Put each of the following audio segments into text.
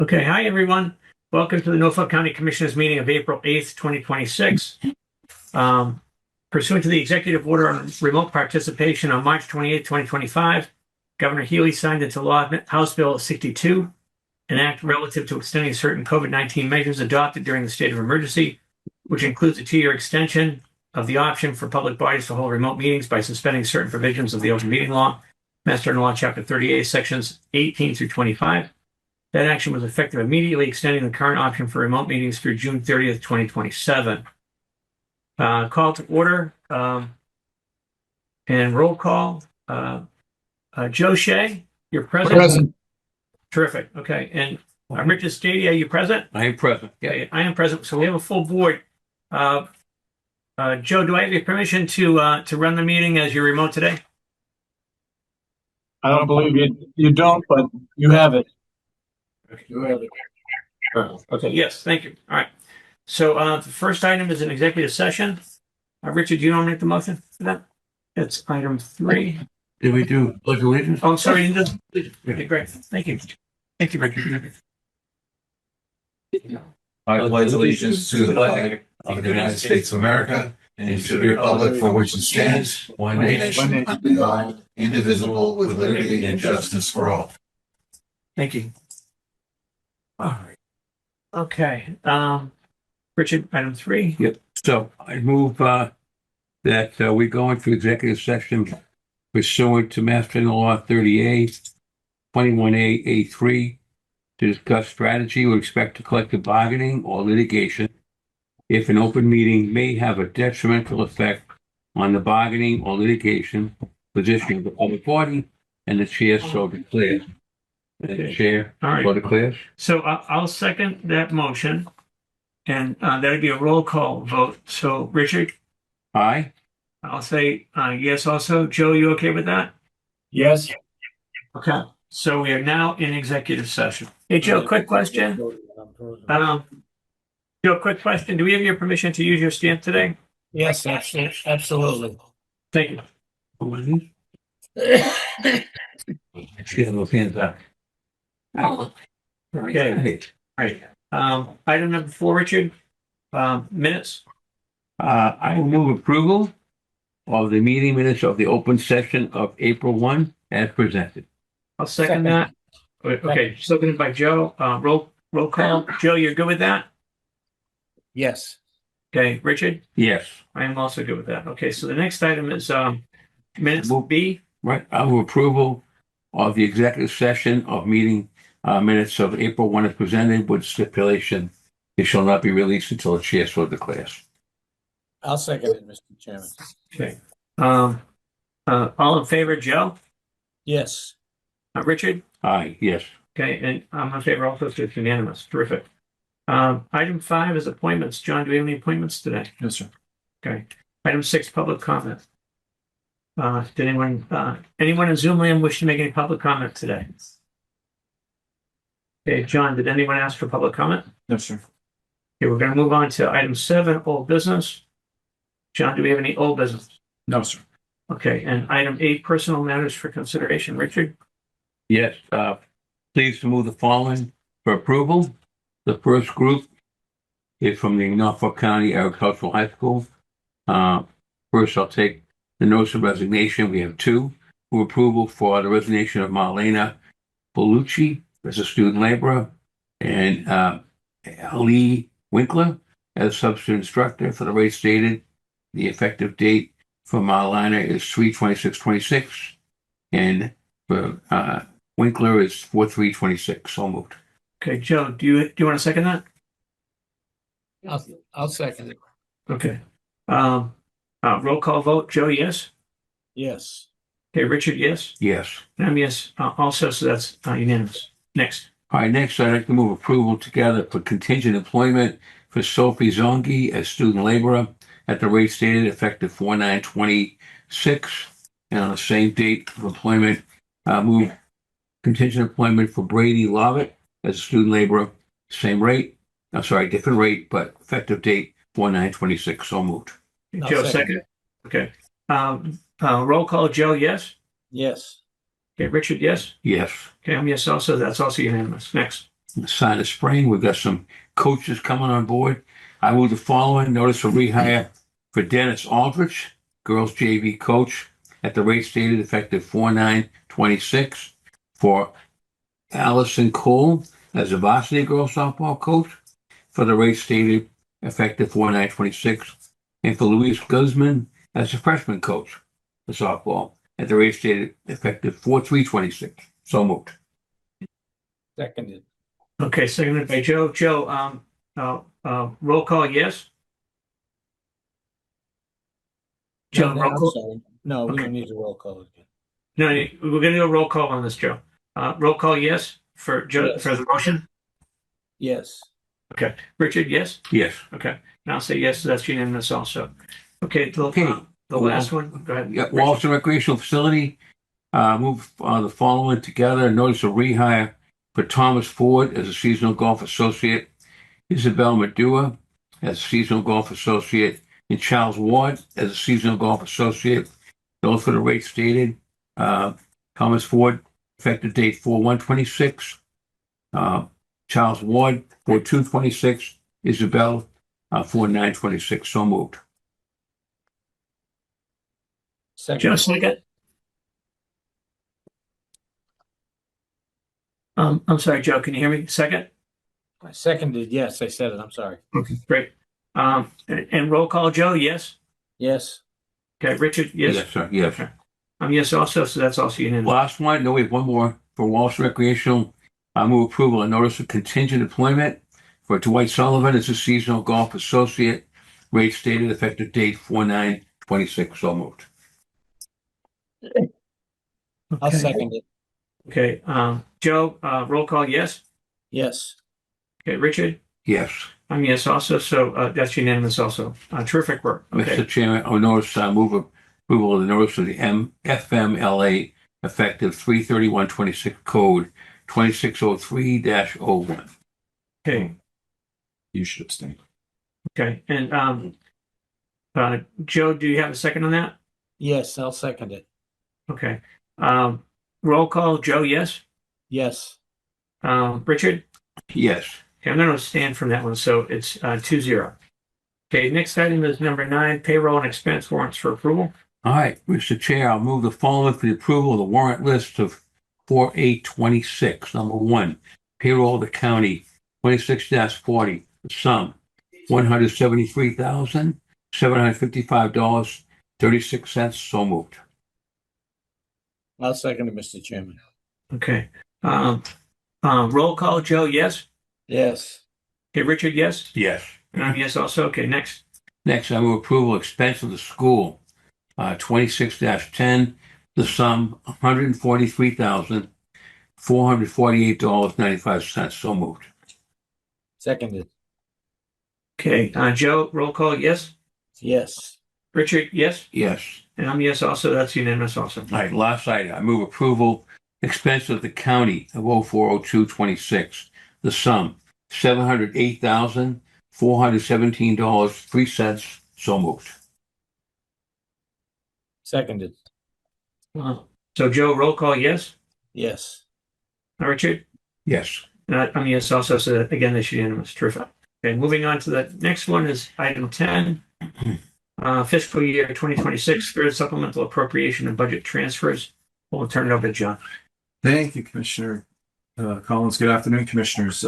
Okay, hi everyone. Welcome to the Norfolk County Commissioners meeting of April 8th, 2026. Pursuant to the executive order on remote participation on March 28th, 2025, Governor Healy signed into law House Bill 62, an act relative to extending certain COVID-19 measures adopted during the state of emergency, which includes a 2-year extension of the option for public bodies to hold remote meetings by suspending certain provisions of the open meeting law, Mass General Law, Chapter 38, Sections 18 through 25. That action was effective immediately, extending the current option for remote meetings through June 30th, 2027. Call to order and roll call. Joe Shea, you're present? Present. Terrific. Okay. And Richard Stady, are you present? I am present. Okay, I am present. So we have a full board. Joe, do I have your permission to run the meeting as you're remote today? I don't believe you don't, but you have it. You have it. Okay. Yes. Thank you. All right. So the first item is an executive session. Richard, do you want to make the motion for that? It's item 3. Did we do pledge of allegiance? Oh, sorry. Okay, great. Thank you. Thank you, Richard. I pledge allegiance to the flag of the United States of America and to the republic for which it stands, one nation, under God, indivisible, with liberty and justice for all. Thank you. All right. Okay. Richard, item 3. Yep. So I move that we go into executive session pursuant to Mass General Law 38, 21A, A3 to discuss strategy with respect to collective bargaining or litigation if an open meeting may have a detrimental effect on the bargaining or litigation position of the public body, and the chair so declares. The chair All right. so declares. So I'll second that motion, and that'd be a roll call vote. So Richard, Aye. I'll say yes also. Joe, you okay with that? Yes. Okay. So we are now in executive session. Hey, Joe, quick question. Joe, quick question. Do we have your permission to use your stamp today? Yes, absolutely. Thank you. She has those hands up. Okay. All right. Item number 4, Richard. Minutes. I will move approval of the meeting minutes of the open session of April 1 as presented. I'll second that. Okay. Seconded by Joe. Roll call. Joe, you're good with that? Yes. Okay. Richard? Yes. I am also good with that. Okay. So the next item is minutes B. Right. I move approval of the executive session of meeting minutes of April 1 as presented with stipulation it shall not be released until the chair so declares. I'll second it, Mr. Chairman. Okay. All in favor, Joe? Yes. Richard? Aye. Yes. Okay. And I'm in favor also, so it's unanimous. Terrific. Item 5 is appointments. John, do we have any appointments today? No, sir. Okay. Item 6, public comment. Did anyone in Zoom land wish to make any public comment today? Okay, John, did anyone ask for public comment? No, sir. Okay, we're going to move on to item 7, old business. John, do we have any old business? No, sir. Okay, and item 8, personal matters for consideration. Richard? Yes. Please to move the following for approval. The first group is from the Norfolk County Agricultural High School. First, I'll take the notice of resignation. We have 2. For approval for the resignation of Marlena Bellucci as a student laborer and Lee Winkler as substitute instructor for the rate stated. The effective date for Marlena is 3/26/26 and for Winkler is 4/3/26. So moved. Okay, Joe, do you want to second that? I'll second it. Okay. Roll call vote. Joe, yes? Yes. Okay, Richard, yes? Yes. And I'm yes also, so that's unanimous. Next. All right, next I'd like to move approval together for contingent employment for Sophie Zongi as student laborer at the rate stated effective 4/9/26 and on the same date of employment. Move contingent employment for Brady Lovett as a student laborer, same rate. I'm sorry, different rate, but effective date 4/9/26. So moved. Joe, second. Okay. Roll call. Joe, yes? Yes. Okay, Richard, yes? Yes. Okay, I'm yes also. That's also unanimous. Next. sign of spring. We've got some coaches coming on board. I move the following: notice of rehire for Dennis Aldrich, girls JV coach, at the rate stated, effective 4/9/26. For Allison Cole as a varsity girls softball coach, for the rate stated, effective 4/9/26. And for Luis Guzman as a freshman coach for softball, at the rate stated, effective 4/3/26. So moved. Seconded. Okay, seconded by Joe. Joe, roll call, yes? Joe, roll I'm call. sorry. No, we Okay. don't need to roll call again. No, we're gonna do a roll call on this, Joe. Roll call, yes, for Joe, Yes. for the motion? Yes. Okay. Richard, yes? Yes. Okay. And I'll say yes, that's unanimous also. Okay, Okay. the last one, go ahead. Yeah, Richard. Wallaston Recreational Facility, move the following together. Notice of rehire for Thomas Ford as a seasonal golf associate, Isabel Madua as a seasonal golf associate, and Charles Ward as a seasonal golf associate. Those for the rate stated. Thomas Ford, effective date 4/1/26. Charles Ward, 4/2/26. Isabel, 4/9/26. So moved. Joe, Seconded. second. I'm sorry, Joe, can you hear me? Second? Seconded. Yes, I said it. I'm sorry. Okay, great. And roll call, Joe, yes? Yes. Okay, Richard, yes? Yes, sir. Yes. Okay. Yes, also, so that's also unanimous. Last one, no, we have one more for Walsh Recreational. I move approval of notice of contingent employment for Dwight Sullivan as a seasonal golf associate. Rate stated, effective date 4/9/26. So moved. I'll Okay. second it. Okay, Joe, roll call, yes? Yes. Okay, Richard? Yes. Yes, also, so that's unanimous also. Terrific work. Okay. Mr. Chairman, I notice move approval of the notice of the FMLA effective 3/31/26 code 2603-01. Okay, You should abstain. okay. And Joe, do you have a second on that? Yes, I'll second it. Okay. Roll call, Joe, yes? Yes. Richard? Yes. Okay, I'm going to stand from that one, so it's 2-0. Okay, next item is number 9, payroll and expense warrants for approval. All right, Mr. Chair, I'll move the following for the approval of the warrant list of 4/8/26. Number 1, payroll of the county, 26-40, the sum, $173,755.36. So moved. I'll second it, Mr. Chairman. Okay. Roll call, Joe, yes? Yes. Okay, Richard, yes? Yes. And I'm yes also. Okay, next. Next, I move approval of expense of the school, 26-10, the sum, $143,448.95. So moved. Seconded. Okay, Joe, roll call, yes? Yes. Richard, yes? Yes. And I'm yes also. That's unanimous also. All right, last item, I move approval, expense of the county of 04/02/26, the sum, $708,417.03. So moved. Seconded. So Joe, roll call, yes? Yes. Richard? Yes. And I'm yes also. So again, that's unanimous. Terrific. Okay, moving on to the next one is item 10. Fiscal year 2026, third supplemental appropriation and budget transfers. We'll turn it over to John. Thank you, Commissioner Collins. Good afternoon, Commissioners.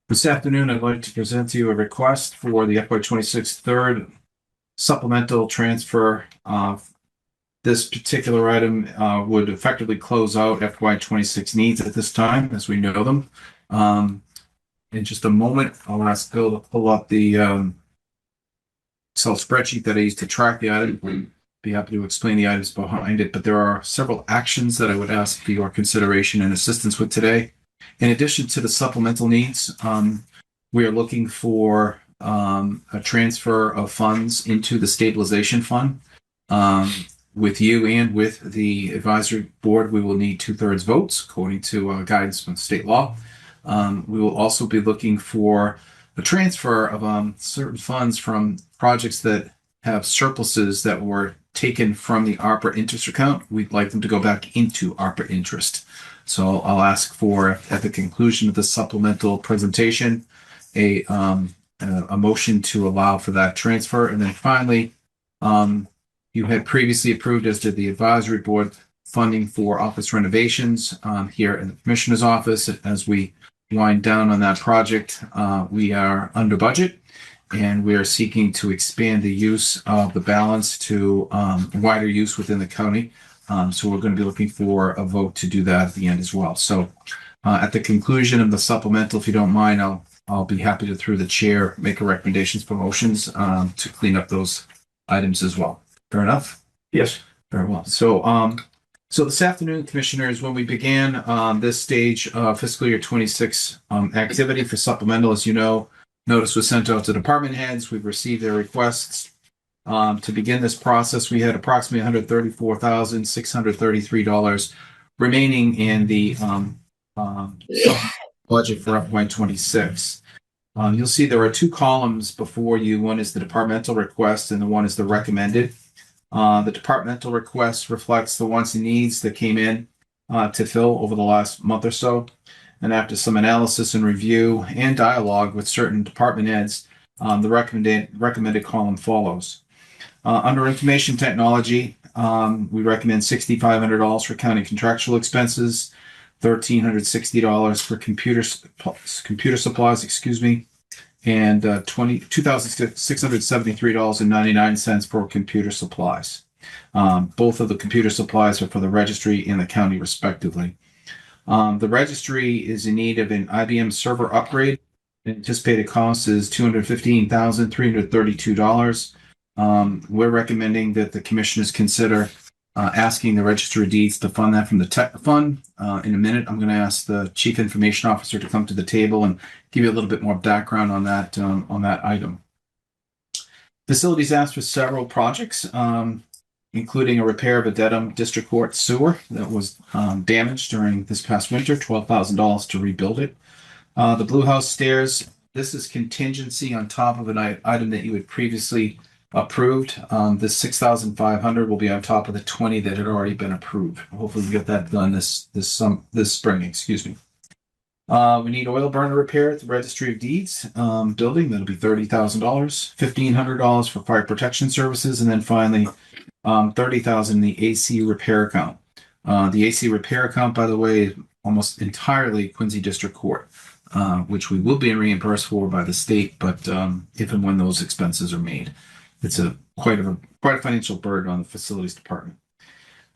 This afternoon, I'd like to present to you a request for the FY26 third supplemental transfer. This particular item would effectively close out FY26 needs at this time, as we know them. In just a moment, I'll ask Bill to pull up the Excel spreadsheet that I used to track the item. We'd be happy to explain the items behind it, but there are several actions that I would ask for your consideration and assistance with today. In addition to the supplemental needs, we are looking for a transfer of funds into the stabilization fund. With you and with the advisory board, we will need 2/3 votes according to guidance from state law. We will also be looking for a transfer of certain funds from projects that have surpluses that were taken from the ARPA interest account. We'd like them to go back into ARPA interest. So I'll ask for, at the conclusion of the supplemental presentation, a, a motion to allow for that transfer. And then finally, you had previously approved, as did the advisory board, funding for office renovations here in the commissioner's office. As we wind down on that project, we are under budget, and we are seeking to expand the use of the balance to wider use within the county. So we're going to be looking for a vote to do that at the end as well. So at the conclusion of the supplemental, if you don't mind, I'll be happy to, through the chair, make a recommendations for motions to clean up those items as well. Fair enough? Yes. Very well. So this afternoon, commissioners, when we began this stage of fiscal year 26 activity for supplemental, as you know, notice was sent out to department heads. We've received their requests. To begin this process, we had approximately $134,633 remaining in the budget for FY26. You'll see there are two columns before you. One is the departmental request, and the one is the recommended. The departmental request reflects the wants and needs that came in to fill over the last month or so. And after some analysis and review and dialogue with certain department heads, the recommended column follows. Under information technology, we recommend $6,500 for county contractual expenses, $1,360 for computer supplies, and $2,673.99 for computer supplies. Both of the computer supplies are for the registry and the county, respectively. The registry is in need of an IBM server upgrade. The anticipated cost is $215,332. We're recommending that the commissioners consider asking the Register of Deeds to fund that from the tech fund. In a minute, I'm going to ask the Chief Information Officer to come to the table and give you a little bit more background on that item. Facilities asked for several projects, including a repair of a Dedham District Court sewer that was damaged during this past winter, $12,000 to rebuild it. The Blue House stairs, this is contingency on top of an item that you had previously approved. This $6,500 will be on top of the 20 that had already been approved. Hopefully we get that done this spring, excuse me. We need oil burner repair at the Registry of Deeds building. That'll be $30,000, $1,500 for fire protection services, and then finally $30,000 the AC repair account. The AC repair account, by the way, almost entirely Quincy District Court, which we will be reimbursed for by the state, but if and when those expenses are made. It's quite a financial burden on the facilities department.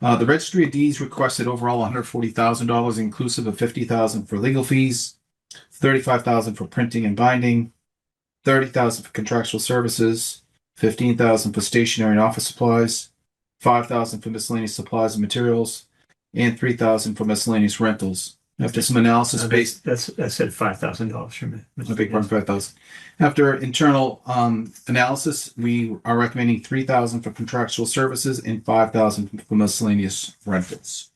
The Registry of Deeds requested overall $140,000, inclusive of $50,000 for legal fees, $35,000 for printing and binding, $30,000 for contractual services, $15,000 for stationery and office supplies, $5,000 for miscellaneous supplies and materials, and $3,000 for miscellaneous rentals. After some analysis based, that said $5,000 from it. I beg your pardon, $5,000. After internal analysis, we are recommending $3,000 for contractual services and $5,000 for miscellaneous rentals.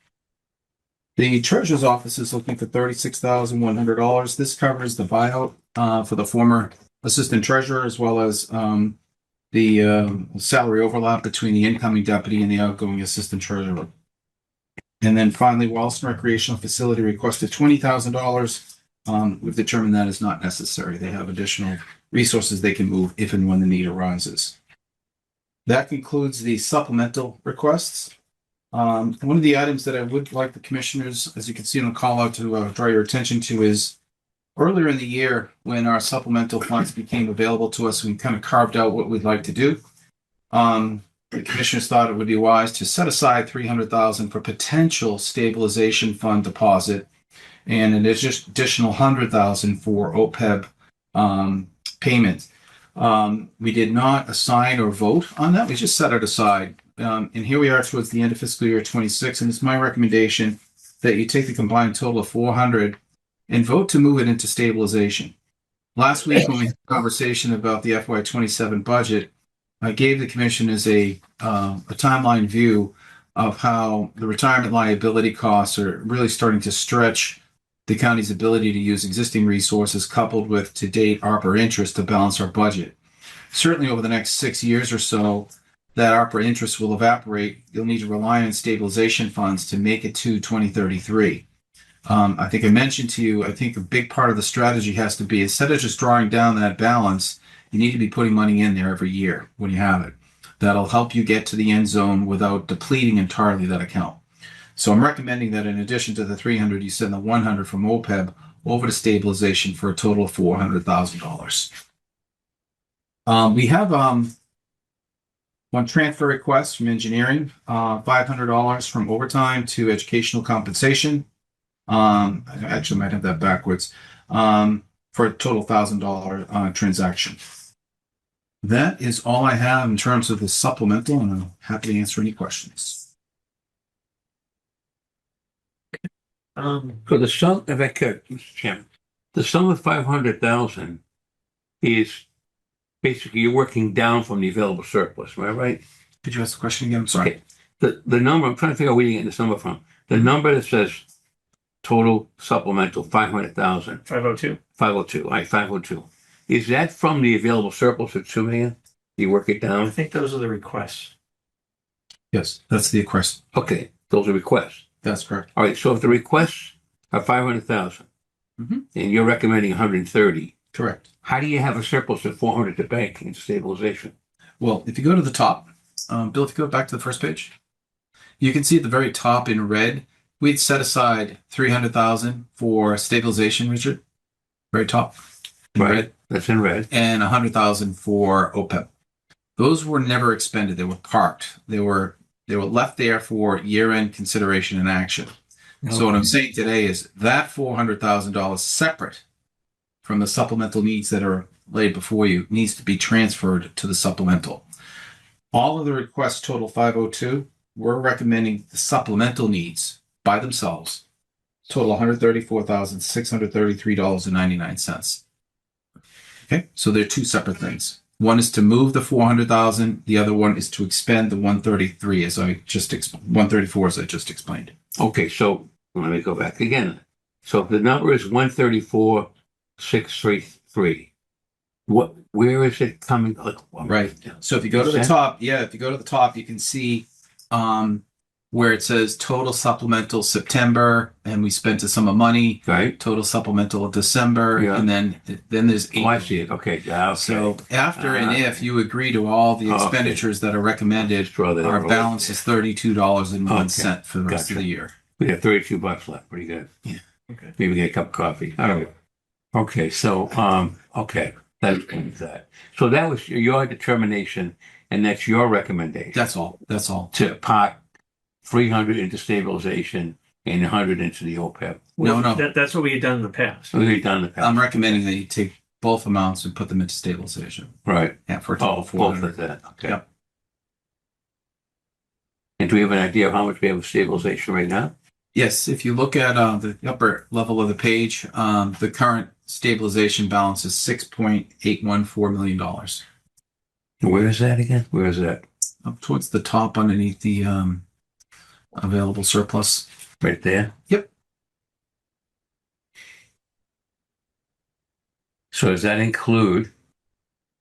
The treasurer's office is looking for $36,100. This covers the buyout for the former assistant treasurer, as well as the salary overlap between the incoming deputy and the outgoing assistant treasurer. And then finally, Wallaston Recreational Facility requested $20,000. We've determined that is not necessary. They have additional resources they can move if and when the need arises. That concludes the supplemental requests. One of the items that I would like the commissioners, as you can see on the call out, to draw your attention to is earlier in the year when our supplemental funds became available to us, we kind of carved out what we'd like to do. The commissioners thought it would be wise to set aside $300,000 for potential stabilization fund deposit and an additional $100,000 for OPEB payment. We did not assign or vote on that. We just set it aside. And here we are towards the end of fiscal year 26, and it's my recommendation that you take the combined total of $400 and vote to move it into stabilization. Last week, when we had a conversation about the FY27 budget, I gave the commissioners a timeline view of how the retirement liability costs are really starting to stretch the county's ability to use existing resources coupled with to-date ARPA interest to balance our budget. Certainly over the next 6 years or so, that ARPA interest will evaporate. You'll need to rely on stabilization funds to make it to 2033. I think I mentioned to you, I think a big part of the strategy has to be, instead of just drawing down that balance, you need to be putting money in there every year when you have it. That'll help you get to the end zone without depleting entirely that account. So I'm recommending that in addition to the 300, you send the 100 from OPEB over to stabilization for a total of $400,000. We have one transfer request from engineering, $500 from overtime to educational compensation. I actually might have that backwards, for a total $1,000 transaction. That is all I have in terms of the supplemental, and I'm happy to answer any questions. So the sum, if I could, Mr. Chairman, the sum of 500,000 is basically you're working down from the available surplus, am I right? Could you ask the question again? I'm sorry. Okay. The number, I'm trying to figure out where you're getting this number from. The number that says total supplemental 500,000, 502. 502, all right, 502. Is that from the available surplus of 2 million? You work it I down? think those are the requests. Yes, that's the request. Okay, those are requests. That's correct. All right, so if the requests are 500,000 Mhm. and you're recommending 130, Correct. how do you have a surplus of 400 to bank in stabilization? Well, if you go to the top, Bill, if you go back to the first page, you can see at the very top in red, we'd set aside 300,000 for stabilization, Richard. Very top in Right. red, That's in red. and 100,000 for OPEB. Those were never expended. They were parked. They were left there for year-end consideration and action. So what I'm saying today is that $400,000 separate from the supplemental needs that are laid before you needs to be transferred to the supplemental. All of the requests total 502. We're recommending the supplemental needs by themselves total $134,633.99. Okay, so they're two separate things. One is to move the 400,000. The other one is to expend the 133 as I just 134 as I just explained. Okay, so let me go back again. So if the number is 134,633, where is it coming? Right. So if you go to the top, if you go to the top, you can see where it says total supplemental September, and we spent a sum of money. Right. Total supplemental December, Yeah. and then there's Oh, I see it. Okay. Yeah, okay. So after and if you agree to all the Okay. expenditures that are recommended, Draw that our over. balance is $32.01 for the rest Gotcha. of the year. We have $32 left. Pretty good. Yeah. Okay. Maybe get a cup of coffee. All right. Okay. So, okay. That explains that. So that was your determination, and that's your recommendation That's all. That's all. to park 300 into stabilization and 100 into the OPEB. No. That's what we had done in the past. So we've done the past. I'm recommending that you take both amounts and put them into stabilization. Right. Yeah, for a total Oh, of both 400. of that. Okay. Yep. And do we have an idea of how much we have of stabilization right now? Yes, if you look at the upper level of the page, the current stabilization balance is $6.814 million. Where is that again? Where is that? Up towards the top underneath the available surplus. Right there? Yep. So does that include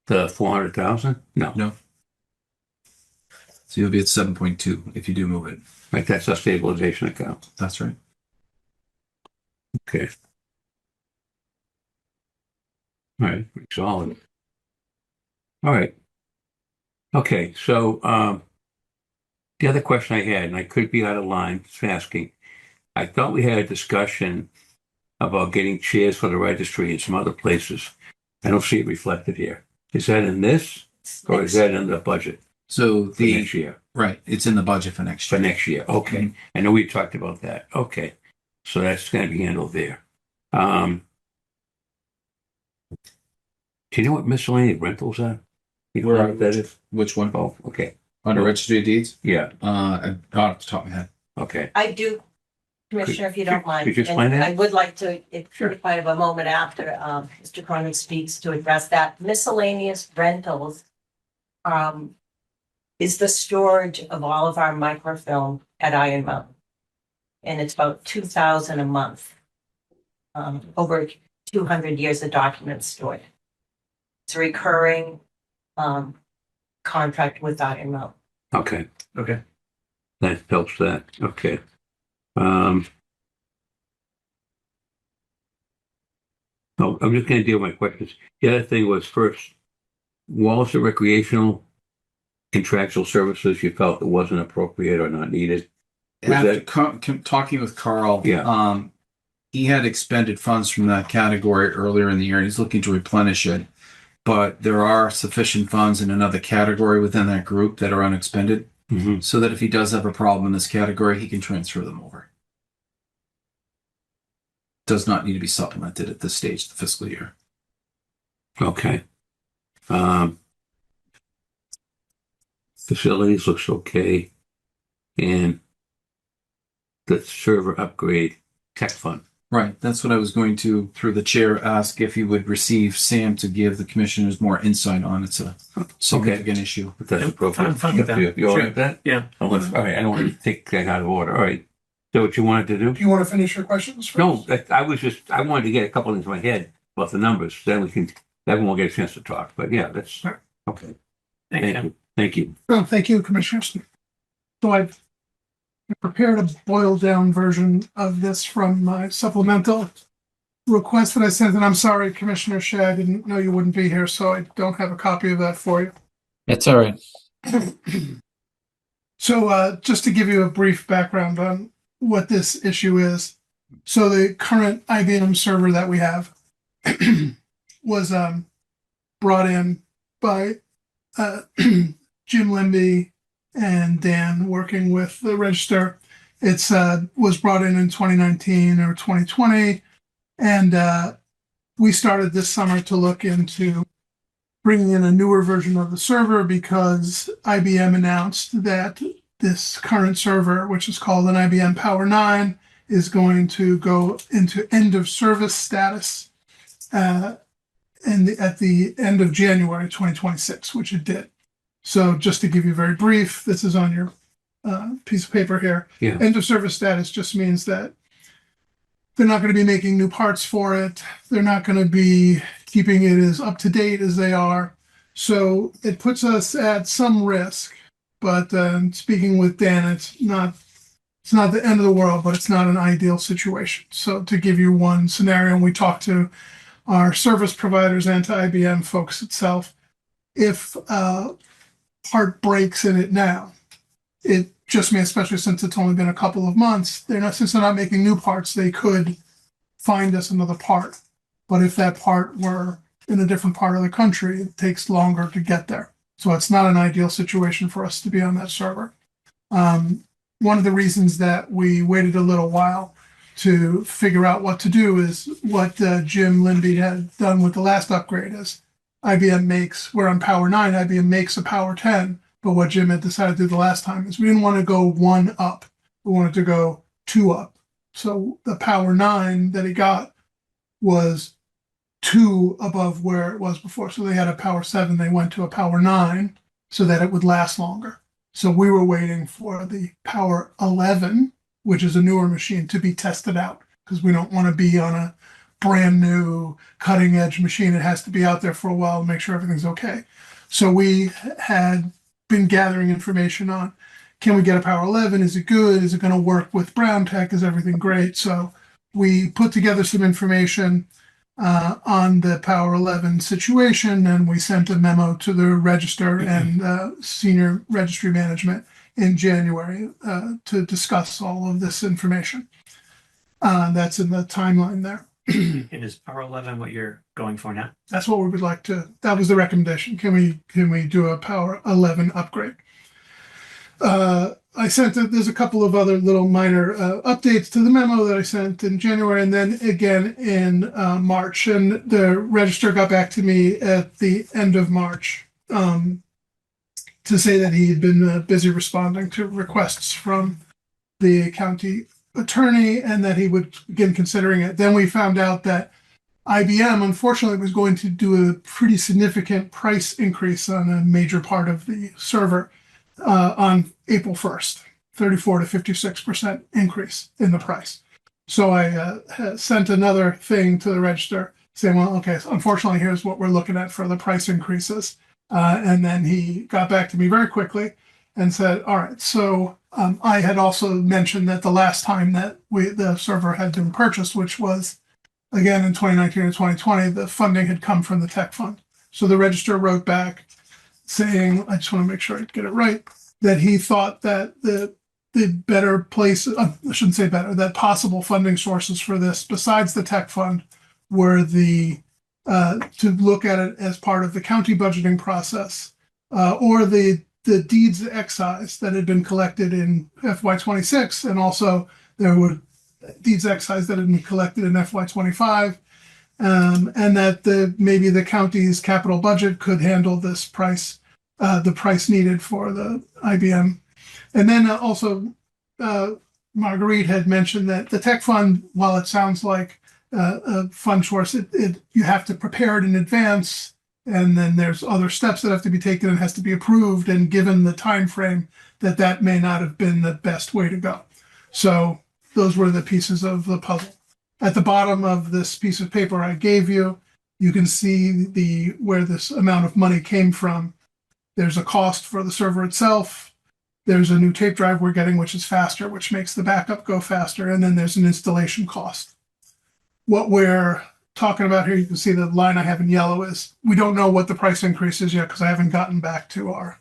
the 400,000? No. No. So you'll be at 7.2 if you do move it. Right, that's a stabilization account. That's right. Okay. All right, pretty solid. All right. Okay, so the other question I had, and I could be out of line, just asking, I thought we had a discussion about getting chairs for the registry and some other places. I don't see it reflected here. Is that in this, or is that in the budget So for next year? right, it's in the budget for next For year. next year, okay. I know we talked about that. Okay, so that's going to be handled there. Do you know what miscellaneous rentals are? You know what that is? Which one? Oh, okay. Under registry of deeds? Yeah. Not off the top of my head. Okay. I do, Commissioner, if you don't mind. could you explain and that? I would like to, if Sure. I have a moment after Mr. Cronin speaks to address that. Miscellaneous rentals is the storage of all of our microfilm at Iron Mountain. And it's about $2,000 a month. Over 200 years of documents stored. It's a recurring contract with Iron Mountain. Okay. Okay. That helps that. Okay. Oh, I'm just gonna deal with my questions. The other thing was first, walls of recreational contractual services you felt it wasn't appropriate or not needed. Was After that, talking with Carl, Yeah. he had expended funds from that category earlier in the year and he's looking to replenish it. But there are sufficient funds in another category within that group that are unexpended, Mhm. so that if he does have a problem in this category, he can transfer them over. Does not need to be supplemented at this stage of the fiscal year. Okay. Um, Facilities looks okay. And the server upgrade tech fund. Right. That's what I was going to, through the chair, ask if you would receive Sam to give the commissioners more insight on. It's a significant issue. If that's Yeah, appropriate. I'm fine with that. You all right Sure. with that? Yeah. All right, I don't want to take that out of order. All right. Is that what you wanted to do? Do you want to finish your questions first? No, I wanted to get a couple into my head about the numbers. Then everyone will get a chance to talk. But yeah, that's Sure. okay. Thank you. Thank you. Oh, thank you, Commissioners. So I've prepared a boiled down version of this from my supplemental request that I sent, and I'm sorry, Commissioner Shea, I didn't know you wouldn't be here, so I don't have a copy of that for you. That's all right. So just to give you a brief background on what this issue is. So the current IBM server that we have was brought in by Jim Limby and Dan working with the Register. It's was brought in 2019 or 2020, and we started this summer to look into bringing in a newer version of the server because IBM announced that this current server, which is called an IBM Power 9, is going to go into end of service status at the end of January 2026, which it did. So just to give you very brief, this is on your piece of paper here. Yeah. End of service status just means that they're not going to be making new parts for it. They're not going to be keeping it as up to date as they are. So it puts us at some risk. But speaking with Dan, it's not the end of the world, but it's not an ideal situation. So to give you one scenario, and we talked to our service providers and to IBM folks itself, if part breaks in it now, it just may, especially since it's only been a couple of months, since they're not making new parts, they could find us another part. But if that part were in a different part of the country, it takes longer to get there. So it's not an ideal situation for us to be on that server. One of the reasons that we waited a little while to figure out what to do is what Jim Limby had done with the last upgrade is IBM makes, we're on Power 9, IBM makes a Power 10, but what Jim had decided to do the last time is we didn't want to go one up, we wanted to go two up. So the Power 9 that he got was two above where it was before. So they had a Power 7, they went to a Power 9 so that it would last longer. So we were waiting for the Power 11, which is a newer machine, to be tested out because we don't want to be on a brand new cutting edge machine. It has to be out there for a while to make sure everything's okay. So we had been gathering information on, can we get a Power 11? Is it good? Is it going to work with Brown Tech? Is everything great? So we put together some information on the Power 11 situation, and we sent a memo to the Register and senior registry management in January to discuss all of this information. That's in the timeline there. And is Power 11 what you're going for now? That's what we would like to. That was the recommendation. Can we do a Power 11 upgrade? I sent there's a couple of other little minor updates to the memo that I sent in January and then again in March. And the Register got back to me at the end of March to say that he had been busy responding to requests from the county attorney and that he would begin considering it. Then we found out that IBM, unfortunately, was going to do a pretty significant price increase on a major part of the server on April 1st, 34 to 56% increase in the price. So I sent another thing to the Register saying, well, okay, so unfortunately, here's what we're looking at for the price increases. And then he got back to me very quickly and said, all right, so I had also mentioned that the last time that the server had been purchased, which was again, in 2019 and 2020, the funding had come from the tech fund. So the register wrote back saying, I just want to make sure I get it right, that he thought that the better place, I shouldn't say better, that possible funding sources for this besides the tech fund were to look at it as part of the county budgeting process, or the deeds excise that had been collected in FY26, and also there were deeds excise that had been collected in FY25, and that maybe the county's capital budget could handle this price, the price needed for the IBM. And then also, Marguerite had mentioned that the tech fund, while it sounds like a fund source, you have to prepare it in advance, and then there's other steps that have to be taken and has to be approved. And given the time frame, that may not have been the best way to go. So those were the pieces of the puzzle. At the bottom of this piece of paper I gave you, you can see where this amount of money came from. There's a cost for the server itself. There's a new tape drive we're getting, which is faster, which makes the backup go faster. And then there's an installation cost. What we're talking about here, you can see the line I have in yellow is, we don't know what the price increase is yet because I haven't gotten back to our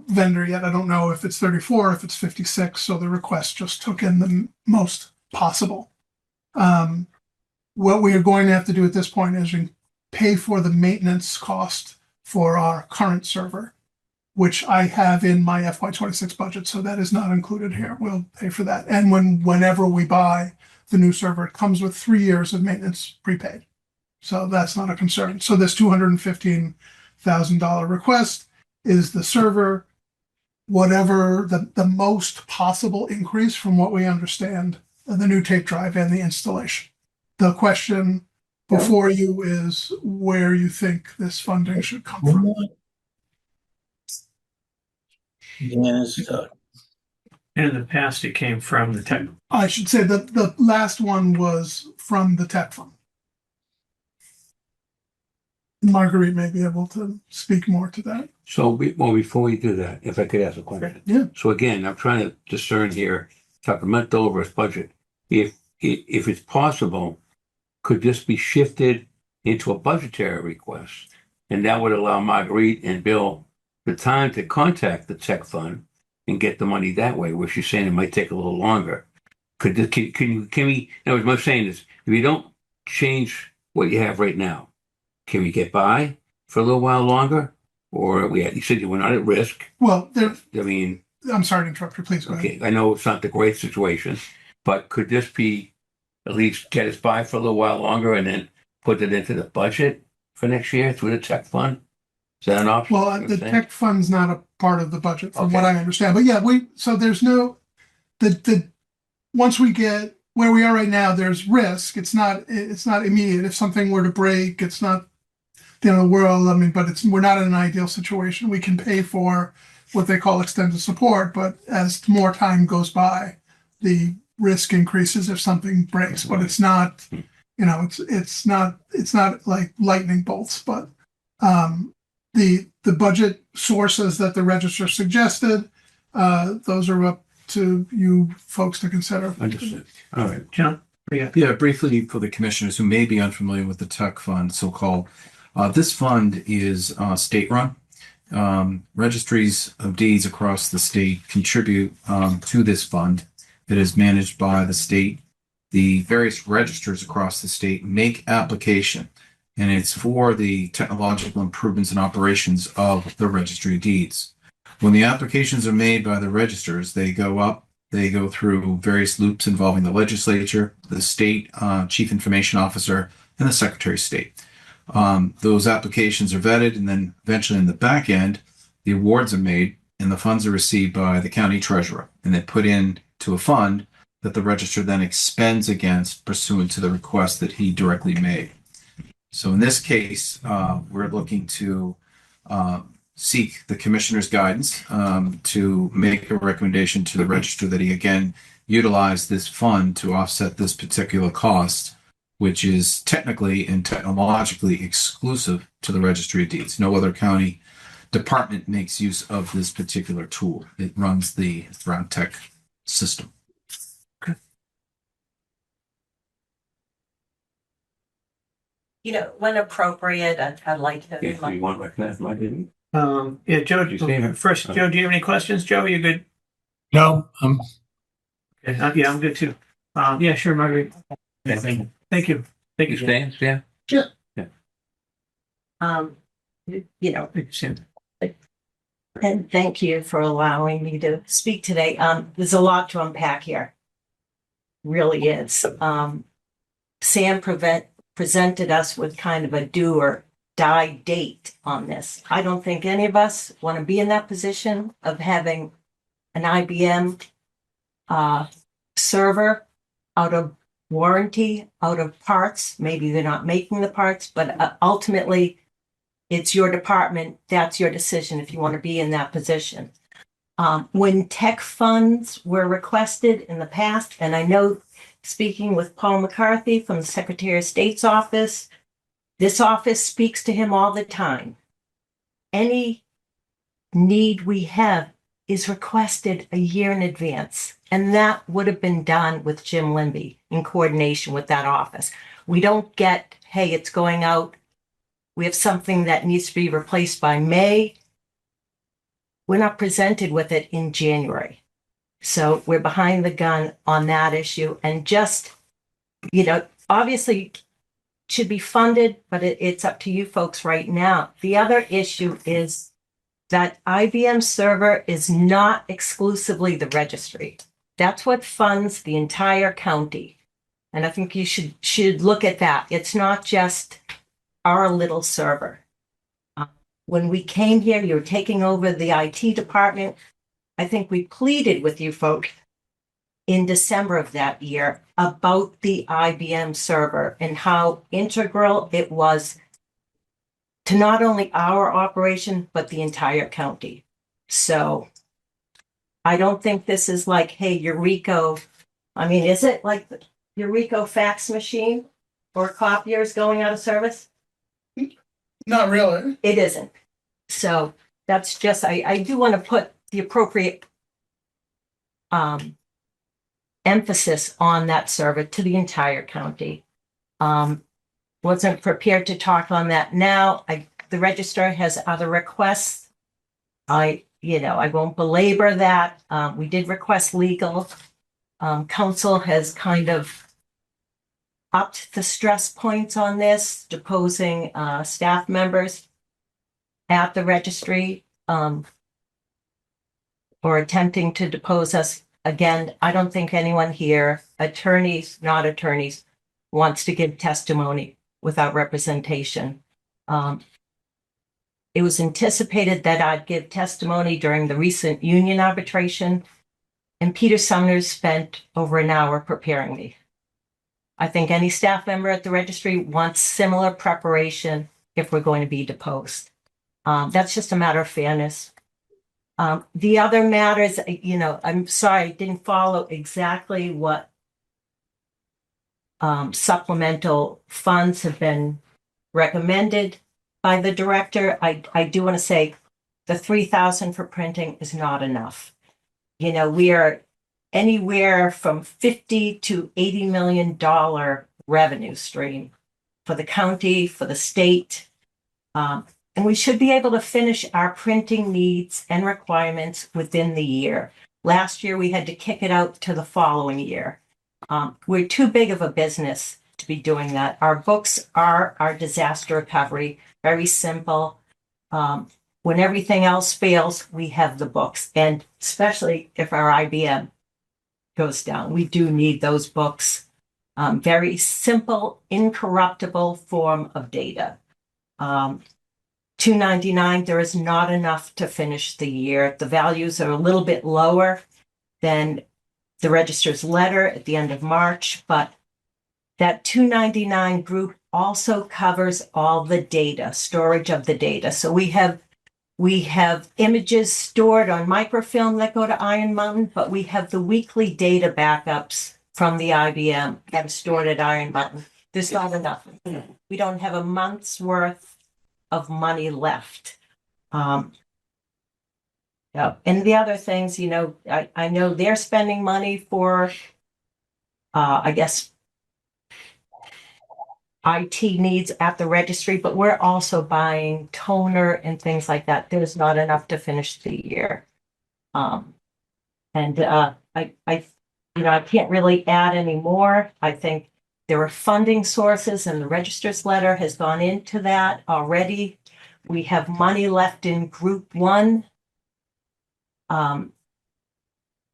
vendor yet. I don't know if it's 34, if it's 56. So the request just took in the most possible. What we are going to have to do at this point is pay for the maintenance cost for our current server, which I have in my FY26 budget. So that is not included here. We'll pay for that. And whenever we buy the new server, it comes with 3 years of maintenance prepaid. So that's not a concern. So this $215,000 request is the server, whatever the most possible increase from what we understand, the new tape drive and the installation. The question before you is where you think this funding should come from. And in the past, it came from the tech. I should say that the last one was from the tech fund. Marguerite may be able to speak more to that. So before we do that, if I could ask a question. Yeah. So again, I'm trying to discern here, supplemental versus budget. If it's possible, could this be shifted into a budgetary request? And that would allow Marguerite and Bill the time to contact the tech fund and get the money that way, where she's saying it might take a little longer. Can we, in other words, what I'm saying is, if you don't change what you have right now, can we get by for a little while longer? Or you said you were not at risk. Well, I'm sorry to interrupt you, please go ahead. I know it's not the great situation, but could this be at least get us by for a little while longer and then put it into the budget for next year through the tech fund? Is that an option? Well, the tech fund's not a part of the budget from what I understand. But yeah, so there's no, once we get where we are right now, there's risk. It's not immediate. If something were to break, it's not the end of the world. I mean, but we're not in an ideal situation. We can pay for what they call extended support, but as more time goes by, the risk increases if something breaks. But it's not, it's not like lightning bolts. But the budget sources that the register suggested, those are up to you folks to consider. Understood. All right. John? Yeah, briefly for the commissioners who may be unfamiliar with the tech fund, so-called. This fund is state-run. Registries of deeds across the state contribute to this fund. It is managed by the state. The various registers across the state make application, and it's for the technological improvements and operations of the registry of deeds. When the applications are made by the registers, they go through various loops involving the legislature, the state chief information officer, and the secretary of state. Those applications are vetted, and then eventually in the back end, the awards are made and the funds are received by the county treasurer and then put into a fund that the register then expends against pursuant to the request that he directly made. So in this case, we're looking to seek the commissioner's guidance to make a recommendation to the register that he again utilize this fund to offset this particular cost, which is technically and technologically exclusive to the registry of deeds. No other county department makes use of this particular tool. It runs the Brown Tech system. when appropriate, I'd like to. Okay, so you want to recognize my didn't? Yeah, Joe, Did you see him? first, Joe, do you have any questions? Joe, you good? No, Okay, yeah, I'm good too. Yeah, sure, Marguerite. Thank you. Thank You you. Jan. staying, Stan? Um, Thank you, Sam. and thank you for allowing me to speak today. There's a lot to unpack here. Really is. Sam presented us with kind of a do or die date on this. I don't think any of us want to be in that position of having an IBM server out of warranty, out of parts. Maybe they're not making the parts, but ultimately it's your department. That's your decision if you want to be in that position. When tech funds were requested in the past, and I know speaking with Paul McCarthy from the Secretary of State's office, this office speaks to him all the time. Any need we have is requested a year in advance. And that would have been done with Jim Limby in coordination with that office. We don't get, hey, it's going out. We have something that needs to be replaced by May. We're not presented with it in January. So we're behind the gun on that issue. And just, obviously should be funded, but it's up to you folks right now. The other issue is that IBM server is not exclusively the registry. That's what funds the entire county. And I think you should look at that. It's not just our little server. When we came here, you were taking over the IT department. I think we pleaded with you folks in December of that year about the IBM server and how integral it was to not only our operation, but the entire county. So I don't think this is like, hey, Eureka. I mean, is it like the Eureka fax machine or copiers going out of service? Not really. It isn't. So that's just, I do want to put the appropriate emphasis on that server to the entire county. Wasn't prepared to talk on that now. The register has other requests. I won't belabor that. We did request legal. Council has kind of upped the stress points on this, deposing staff members at the registry or attempting to depose us. Again, I don't think anyone here, attorneys, not attorneys, wants to give testimony without representation. It was anticipated that I'd give testimony during the recent union arbitration, and Peter Sumner spent over an hour preparing me. I think any staff member at the registry wants similar preparation if we're going to be deposed. That's just a matter of fairness. The other matters, I'm sorry, I didn't follow exactly what supplemental funds have been recommended by the director. I do want to say the 3,000 for printing is not enough. We are anywhere from $50 to $80 million revenue stream for the county, for the state. And we should be able to finish our printing needs and requirements within the year. Last year, we had to kick it out to the following year. We're too big of a business to be doing that. Our books are our disaster recovery, very simple. When everything else fails, we have the books. And especially if our IBM goes down, we do need those books. Very simple, incorruptible form of data. $299, there is not enough to finish the year. The values are a little bit lower than the register's letter at the end of March, but that $299 group also covers all the data, storage of the data. So we have images stored on microfilm that go to Iron Mountain, but we have the weekly data backups from the IBM that are stored at Iron Mountain. There's not enough. We don't have a month's worth of money left. Yeah. And the other things, I know they're spending money for, I guess, IT needs at the registry, but we're also buying toner and things like that. There's not enough to finish the year. I can't really add any more. I think there are funding sources and the registrar's letter has gone into that already. We have money left in group one.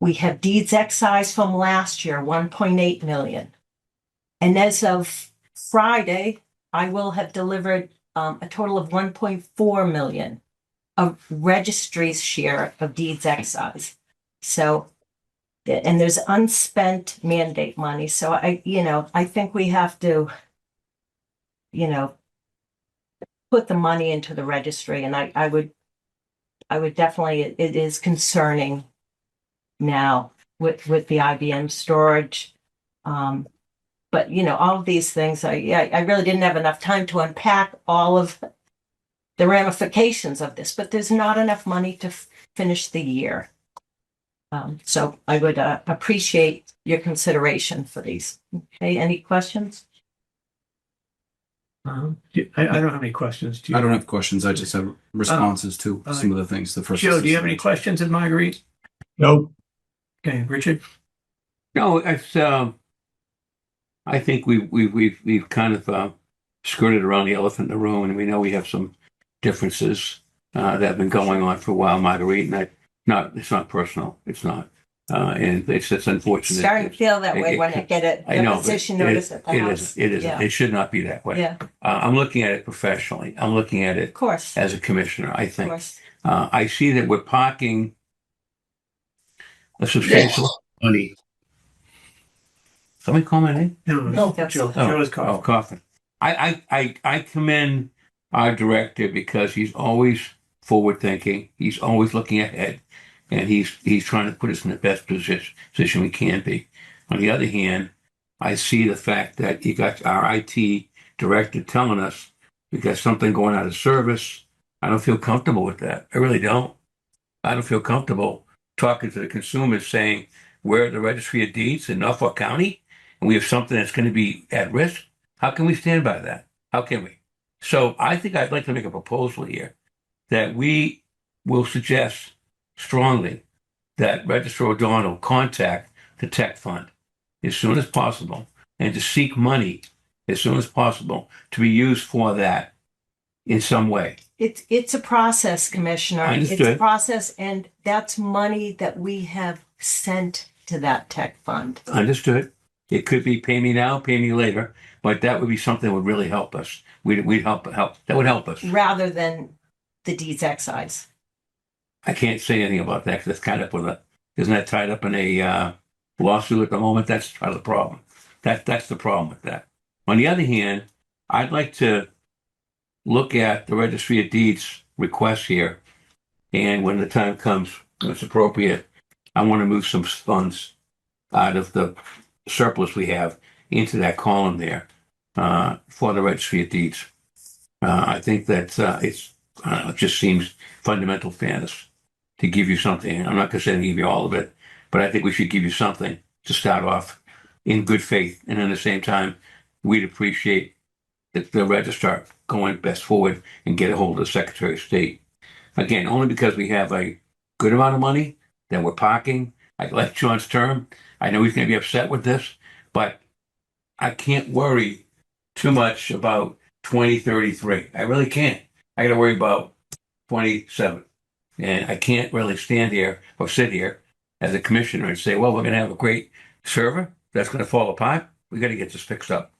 We have deeds excise from last year, 1.8 million. And as of Friday, I will have delivered a total of 1.4 million of registry's share of deeds excise. So, and there's unspent mandate money. So I think we have to, put the money into the registry. And I would definitely, it is concerning now with the IBM storage. But all of these things, I really didn't have enough time to unpack all of the ramifications of this, but there's not enough money to finish the year. So I would appreciate your consideration for these. Okay, any questions? I don't have any questions. Do you? I don't have questions. I just have responses to some of the things the first. Joe, do you have any questions of Marguerite? Nope. Okay, Richard? No, it's, I think we've kind of skirted around the elephant in the room, and we know we have some differences that have been going on for a while, Marguerite, and it's not personal. It's not. And it's unfortunate. Starting to feel that way when I get I know, deposition but notice at the it house. isn't. It isn't. Yeah. It should not be that way. Yeah, I'm looking at it professionally. I'm looking at of it course, as a commissioner, I of think. course. I see that we're parking a substantial money. Somebody call my name? No, Joe. Joe. Oh, Joe is oh, calling. coughing. I commend our director because he's always forward thinking. He's always looking ahead, and he's trying to put us in the best position we can be. On the other hand, I see the fact that you got our IT director telling us we got something going out of service. I don't feel comfortable with that. I really don't. I don't feel comfortable talking to the consumers saying we're at the registry of deeds in Norfolk County and we have something that's going to be at risk. How can we stand by that? How can we? So I think I'd like to make a proposal here that we will suggest strongly that Registrar O'Donnell contact the tech fund as soon as possible and to seek money as soon as possible to be used for that in some way. It's a process, Commissioner. I It's a understood. process, and that's money that we have sent to that tech fund. Understood. It could be pay me now, pay me later, but that would be something that would really help us. We'd help. That would help us. Rather than the deeds excise. I can't say anything about that because it's kind of isn't that tied up in a lawsuit at the moment? That's part of the problem. That's the problem with that. On the other hand, I'd like to look at the Registry of Deeds requests here, and when the time comes, when it's appropriate, I want to move some funds out of the surplus we have into that column there for the Registry of Deeds. I think that it just seems fundamental fairness to give you something. I'm not going to say give you all of it, but I think we should give you something to start off in good faith. And at the same time, we'd appreciate the registrar going best forward and get a hold of the Secretary of State. Again, only because we have a good amount of money that we're parking. I like John's term. I know he's going to be upset with this, but I can't worry too much about 2033. I really can't. I got to worry about 27. And I can't really stand here or sit here as a commissioner and say, well, we're going to have a great server that's going to fall apart. We got to get this fixed up.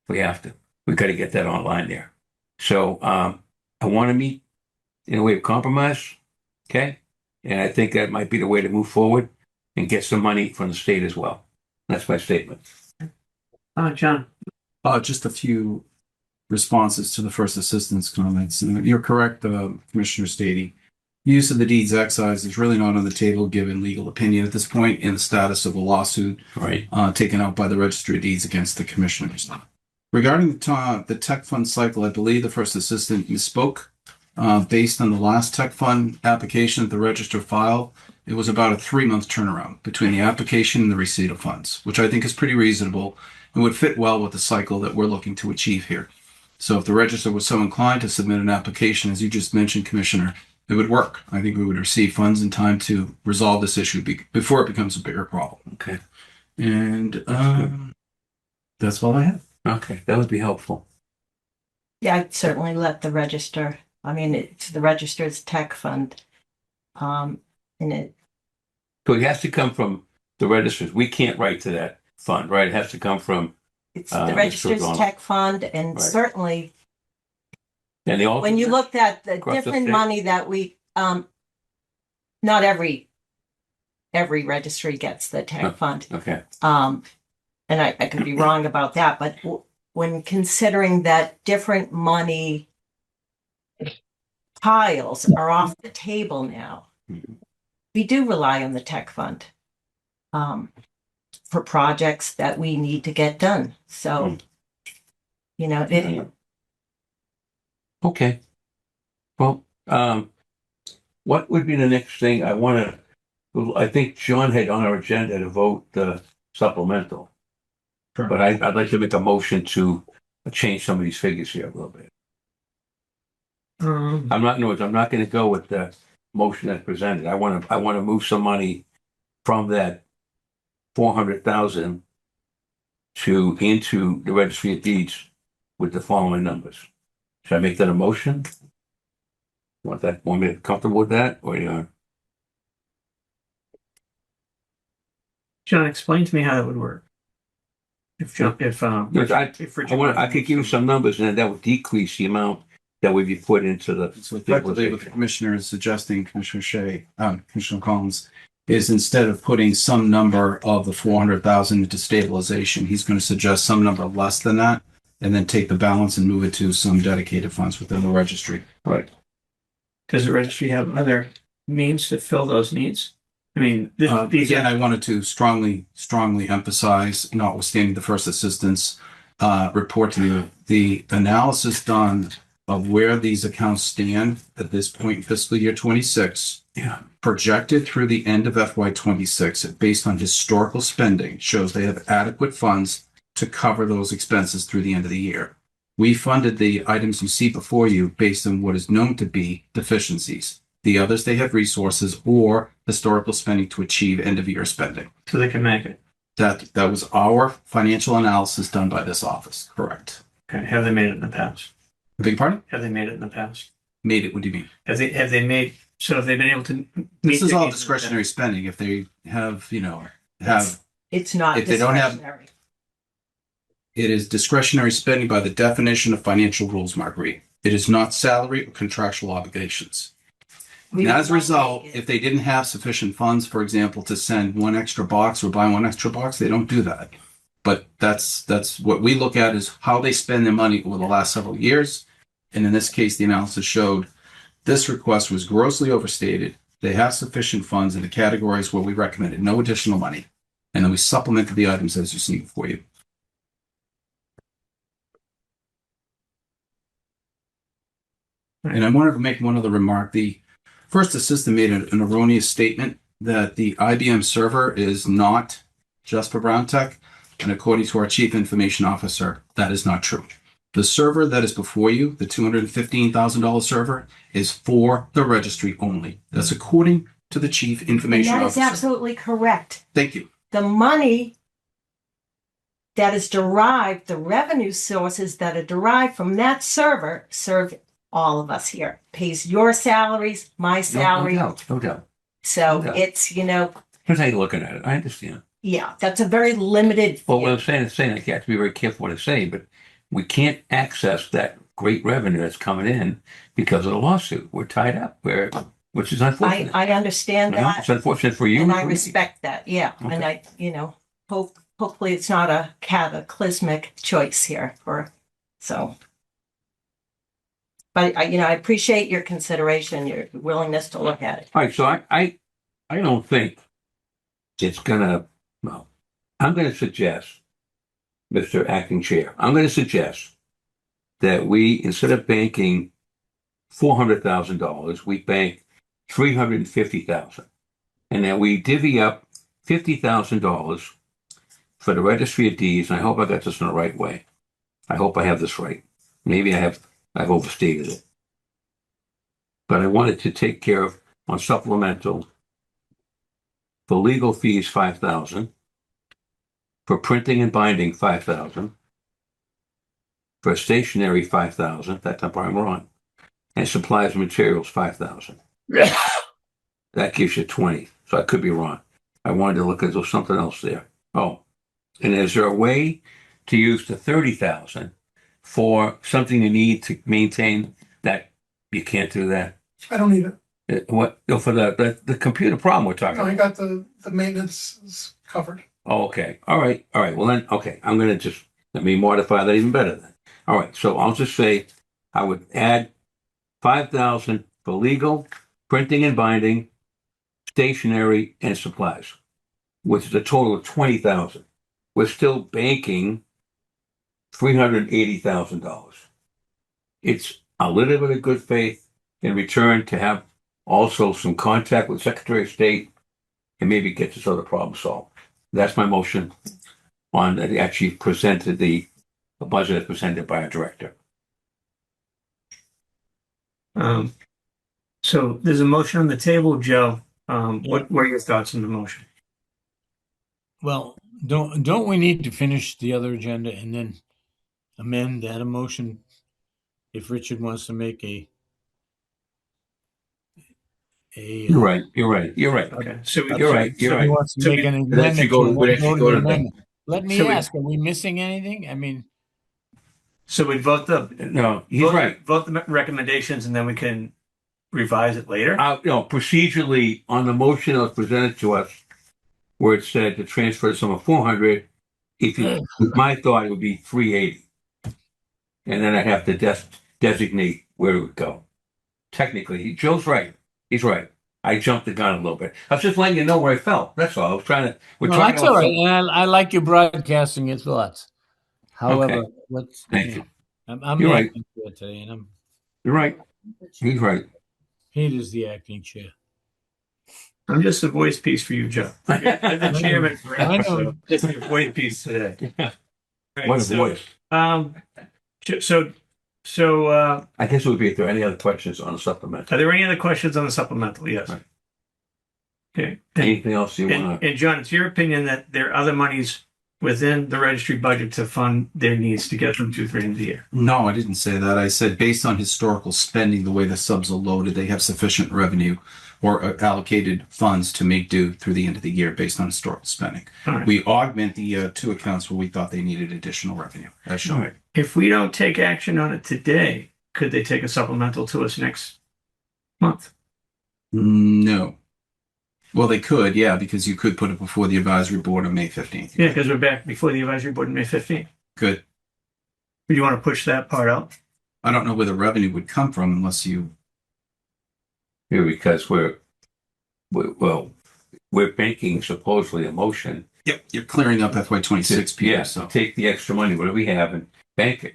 We have to. We got to get that online there. So I want to meet in a way of compromise. Okay. And I think that might be the way to move forward and get some money from the state as well. That's my statement. John? Just a few responses to the first assistant's comments. You're correct, Commissioner Stady. Use of the deeds excise is really not on the table given legal opinion at this point in the status of a lawsuit Right. taken out by the Registry of Deeds against the commissioners. Regarding the tech fund cycle, I believe the first assistant misspoke. Based on the last tech fund application that the register filed, it was about a 3-month turnaround between the application and the receipt of funds, which I think is pretty reasonable. and would fit well with the cycle that we're looking to achieve here. So if the register was so inclined to submit an application, as you just mentioned, Commissioner, it would work. I think we would receive funds in time to resolve this issue before it becomes a bigger problem. Okay. And that's all I have. Okay, that would be helpful. Yeah, I'd certainly let the register, I mean, it's the register's tech fund. And it, So it has to come from the registers. We can't write to that fund, right? It has to come from, it's Mr. the register's O'Donnell. tech fund, and Right. certainly and they all. when you looked at the Across the different state? money that we, not every registry gets the Huh. tech fund. Okay, And I could be wrong about that, but when considering that different money piles are off the table now, Mhm. we do rely on the tech fund for projects that we need to get done. So, okay. Well, what would be the next thing I think John had on our agenda to vote the supplemental. Sure. But I'd like to make a motion to change some of these figures here a little bit. I'm not going to go with the motion that's presented. I want to move some money from that 400,000 into the registry of deeds with the following numbers. Should I make that a motion? Want me to comfortable with that, or John, explain to me how that would work. If I could give you some numbers, and then that would decrease the amount that would be put into the. So effectively, what the commissioner is suggesting, Commissioner Shea, Commissioner Collins, is instead of putting some number of the 400,000 into stabilization, he's going to suggest some number less than that, and then take the balance and move it to some dedicated funds within the registry. Right. Does the registry have other means to fill those needs? I mean, these Again, I wanted to strongly emphasize, notwithstanding the first assistance report to you, the analysis done of where these accounts stand at this point in fiscal year 26, projected through the end of FY 26, based on historical spending, shows they have adequate funds to cover those expenses through the end of the year. We funded the items you see before you based on what is known to be deficiencies. The others, they have resources or historical spending to achieve end of year spending. so they can make it. That was our financial analysis done by this office. Correct. Okay. Have they made it in the past? I beg your pardon? Have they made it in the past? Made it. What do you mean? Have they made, so have they been able to meet? This is their all needs? discretionary spending. If they have, it's not If they don't have- discretionary. it is discretionary spending by the definition of financial rules, Marguerite. It is not salary or contractual obligations. We And as a would result, like it. if they didn't have sufficient funds, for example, to send one extra box or buy one extra box, they don't do that. But that's what we look at is how they spend their money over the last several years. And in this case, the analysis showed this request was grossly overstated. They have sufficient funds in the categories where we recommended no additional money. And then we supplemented the items as you see before you. And I wanted to make one other remark. The first assistant made an erroneous statement that the IBM server is not just for Brown Tech. And according to our chief information officer, that is not true. The server that is before you, the $215,000 server, is for the registry only. That's according to the chief And information that is officer. absolutely correct. Thank you. The money that is derived, the revenue sources that are derived from that server serve all of us here. Pays your salaries, my salary. No doubt. So Okay. it's, Here's how you're looking at it. I understand. yeah, that's a very limited. Well, what I'm saying is I have to be very careful what I say, but we can't access that great revenue that's coming in because of the lawsuit. We're tied up, which is unfortunate. I understand You know, that. it's unfortunate for you. And and I for me. respect that, yeah. And I, hopefully it's not a cataclysmic choice here but I appreciate your consideration, your willingness to look at it. All right, so I don't think it's gonna. Well, I'm going to suggest, Mr. Acting Chair, I'm going to suggest that we, instead of banking $400,000, we bank $350,000, and then we divvy up $50,000 for the registry of deeds, and I hope I got this in the right way. I hope I have this right. Maybe I've overstated it. But I wanted to take care of on supplemental for legal fees, 5,000, for printing and binding, 5,000, for stationery, 5,000, that time I'm wrong, and supplies and materials, 5,000. That gives you 20. So I could be wrong. I wanted to look at there's something else there. Oh, and is there a way to use the 30,000 for something you need to maintain that? You can't do that. I don't need it. What for the computer problem we're talking No, I about? got the maintenance is covered. Oh, okay. All right. Well then, okay. I'm gonna just let me modify that even better then. All right. So I'll just say I would add 5,000 for legal, printing and binding, stationery, and supplies, which is a total of 20,000. We're still banking $380,000. It's a little bit of good faith in return to have also some contact with Secretary of State and maybe get this other problem solved. That's my motion on actually presented the budget as presented by our director. So there's a motion on the table, Joe. What were your thoughts on the motion? Well, don't we need to finish the other agenda and then amend that motion if Richard wants to make a You're right. Okay, so we, You're right. If he wants to So make we- an It amendment, actually go- to would actually go to the the- amendment. Let me So we- ask, are we missing anything? I mean, so we vote No, he's right. Vote the recommendations, and then we can revise it later. Procedurally on the motion that was presented to us, where it said to transfer the sum of 400, my thought it would be 380, and then I'd have to designate where it would go. Technically, Joe's right. He's right. I jumped the gun a little bit. I was just letting you know where I felt. That's all. I was trying to. We're well, talking that's about all right. And I like you broadcasting your thoughts. However, Okay. what's Thank you. I'm You're the right. acting chair today, and You're right. He's right. Peter's the acting chair. I'm just a voice piece for you, Joe. I'm the chairman I forever, know. so just a voice piece today. All right, What a so, voice. I guess it would be if there are any other questions on the supplemental. Are there any other questions on the supplemental? Yes. Right. Okay. Anything else you want to? And John, it's your opinion that there are other monies within the registry budget to fund their needs to get them to the end of the year? No, I didn't say that. I said based on historical spending, the way the subs are loaded, they have sufficient revenue or allocated funds to make do through the end of the year based on historical spending. All right. We augment the two accounts where we thought they needed additional revenue, as All shown. right. If we don't take action on it today, could they take a supplemental to us next month? No. Well, they could, yeah, because you could put it before the advisory board on May 15th. Yeah, because we're back before the advisory board on May 15th. Good. Do you want to push that part out? I don't know where the revenue would come from unless you. Here, because we're banking supposedly a motion. Yep, you're clearing up FY26, Peter. Yeah, So take the extra money, whatever we have, and bank it,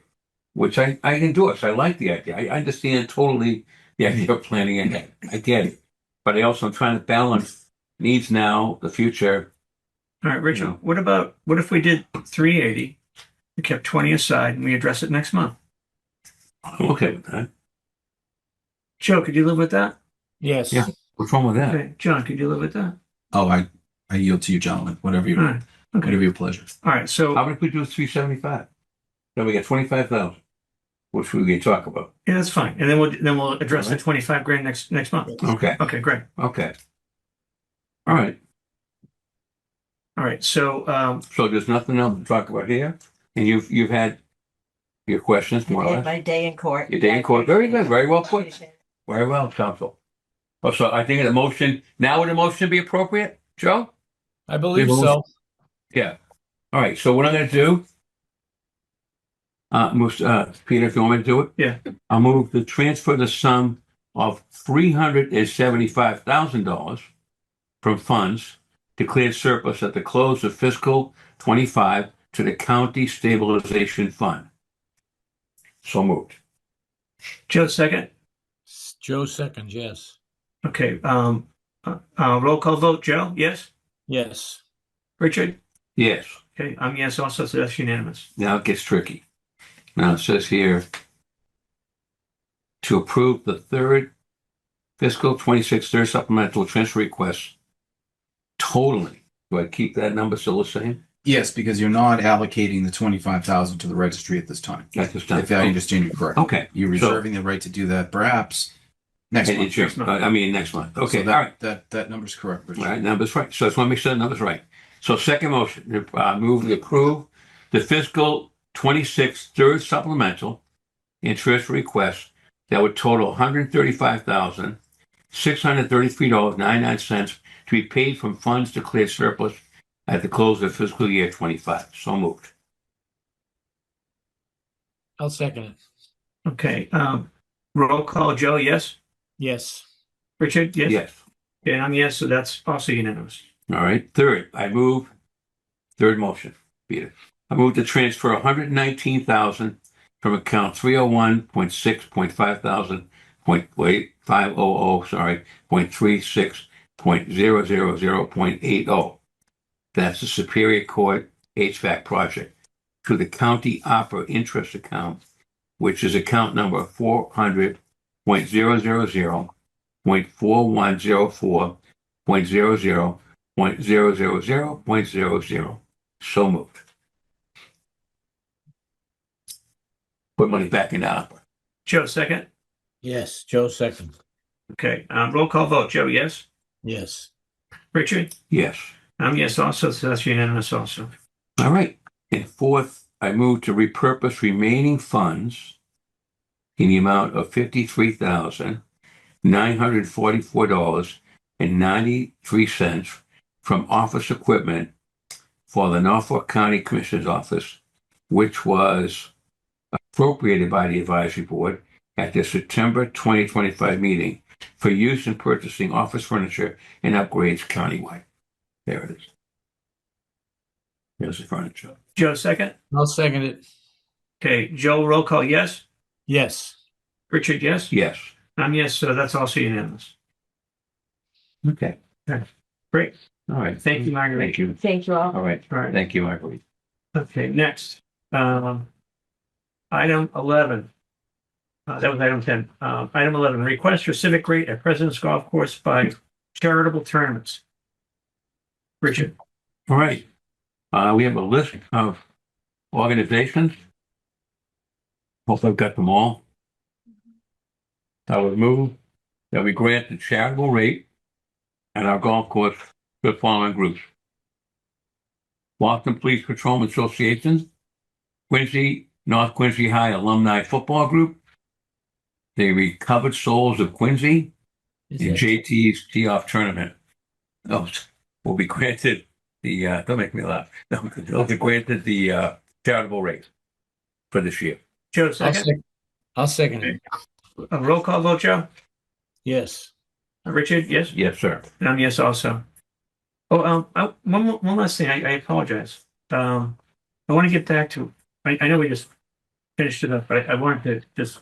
which I endorse. I like the idea. I understand totally the idea of planning ahead. I get it. But I also am trying to balance needs now, the future. All right, Richard, Yeah. what if we did 380, we kept 20 aside, and we address it next month? I'm okay with that. Joe, could you live with that? Yes. Yeah. What's wrong with that? Okay, John, could you live with that? oh, I yield to you, gentlemen. Whatever All right. Okay. whatever your pleasure. All right. So How about if we do 375? Then we get 25,000, which we can talk about. yeah, that's fine. And then we'll address All the right. 25 grand next month. Okay. Okay, great. Okay. All right. All right. So So there's nothing else to talk about here, and you've had your questions more or And less. my day in court. Your day in court. Very good. Very well put. Very well, counsel. Oh, so I think the motion now would a motion be appropriate, Joe? I believe so. Yeah. All right. So what I'm going to do, Peter, if you want me to do it, Yeah. I'll move to transfer the sum of $375,000 from funds declared surplus at the close of fiscal 25 to the county stabilization fund. So moved. Joe, second. Joe seconds, yes. Okay. Roll call vote. Joe, yes. Yes. Richard, Yes. Okay, I'm yes also, so that's unanimous. Now it gets tricky. Now it says here to approve the third fiscal 26 third supplemental transfer request totaling. Do I keep that number still the same? Yes, because you're not allocating the 25,000 to the registry at this time. At this time. If I understand you correctly. Okay. You're reserving the right to do that perhaps next And month. it's your- I mean, next month. Okay, So all right. that number's correct, Richard. All right, number's right. So I just want to make sure the number's right. So second motion, move to approve the fiscal 26 third supplemental and transfer request that would total $135,633.99 to be paid from funds declared surplus at the close of fiscal year 25. So moved. I'll second it. Okay, roll call, Joe, yes? Yes. Richard, yes? Yes. And I'm yes, so that's also unanimous. All right. Third motion, Peter. I move to transfer $119,000 from account 301.6.5000.36.000.80. That's the Superior Court HVAC project to the county opera interest account, which is account number 400.000.4104.00.000.00. So moved. Put money back in opera. Joe, second? Yes. Joe, second. Okay, roll call vote, Joe, yes? Yes. Richard? Yes. I'm yes also, so that's unanimous also. All right. And fourth, I move to repurpose remaining funds in the amount of $53,944.93 from office equipment for the Norfolk County Commissioner's Office, which was appropriated by the advisory board at the September 2025 meeting for use in purchasing office furniture and upgrades countywide. There it is. Here's the furniture. Joe, second? I'll second it. Okay, Joe, roll call, yes? Yes. Richard, yes? Yes. I'm yes, so that's also unanimous. Okay. Great. All right. Thank you, Marguerite. Thank you. Thank you all. All right. All right. Thank you, Marguerite. Okay, next. Item 11. That was item 10. Item 11, request for civic rate at President's Golf Course by charitable tournaments. Richard. All right. We have a list of organizations. Hope I've got them all. I would move that we grant the charitable rate at our golf course to the following groups: Boston Police Patrolman Association, Quincy, North Quincy High Alumni Football Group, the Recovered Souls of Quincy, and JT's Tee-Off Tournament. Those will be granted the, don't make me laugh, they'll be granted the charitable rate for this year. Joe, second. I'll second it. A roll call vote, Joe? Yes. Richard, yes? Yes, sir. And I'm yes also. Oh, one last thing. I apologize. I want to get back to, I know we just finished it up, but I wanted to just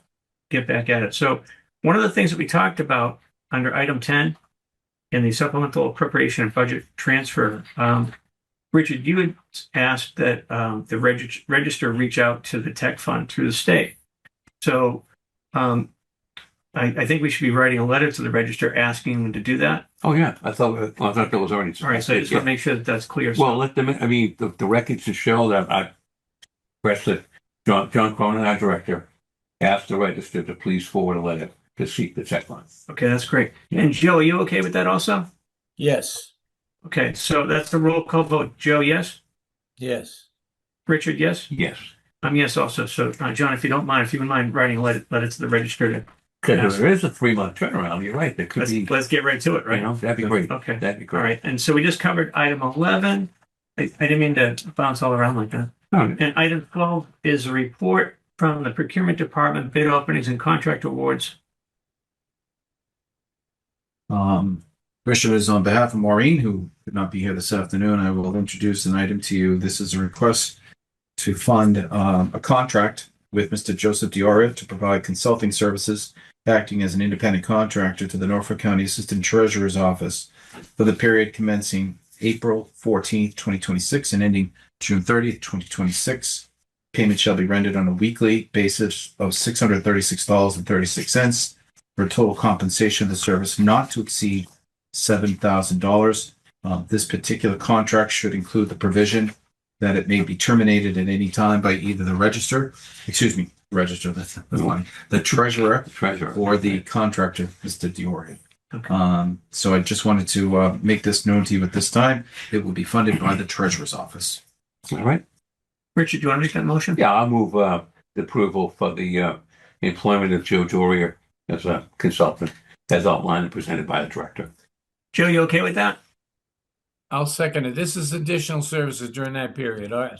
get back at it. So one of the things that we talked about under item 10 in the supplemental appropriation and budget transfer, Richard, you had asked that the register reach out to the tech fund through the state. So I think we should be writing a letter to the register asking them to do that. Oh, yeah. I thought that was already. All right, so I just want to make sure that that's clear. Well, let them, I mean, the records should show that I pressed that John Cronin, our director, asked the register to please forward a letter to seek the check line. Okay, that's great. And Joe, are you okay with that also? Yes. Okay, so that's the roll call vote. Joe, yes? Yes. Richard, yes? Yes. I'm yes also. So, John, if you don't mind, if you wouldn't mind writing a letter to the register to, Because there is a 3-month turnaround. You're right. There could be, let's get right to it, right? you know, that'd be great. Okay. That'd be All great. right. And so we just covered item 11. I didn't mean to bounce all around like that. All right. And item 12 is a report from the procurement department, bid openings and contract awards. Commissioners, on behalf of Maureen, who could not be here this afternoon, I will introduce an item to you. This is a request to fund a contract with Mr. Joseph Dioria to provide consulting services, acting as an independent contractor to the Norfolk County Assistant Treasurer's Office for the period commencing April 14th, 2026 and ending June 30th, 2026. Payment shall be rendered on a weekly basis of $636.36 for a total compensation of the service not to exceed $7,000. This particular contract should include the provision that it may be terminated at any time by either the the treasurer or the contractor, Mr. Diori. Okay. So I just wanted to make this known to you at this time. It will be funded by the treasurer's office. All right. Richard, do you want to make that motion? Yeah, I'll move the approval for the employment of Joe Dorier as a consultant, as outlined and presented by the director. Joe, you okay with that? I'll second it. This is additional services during that period. All right.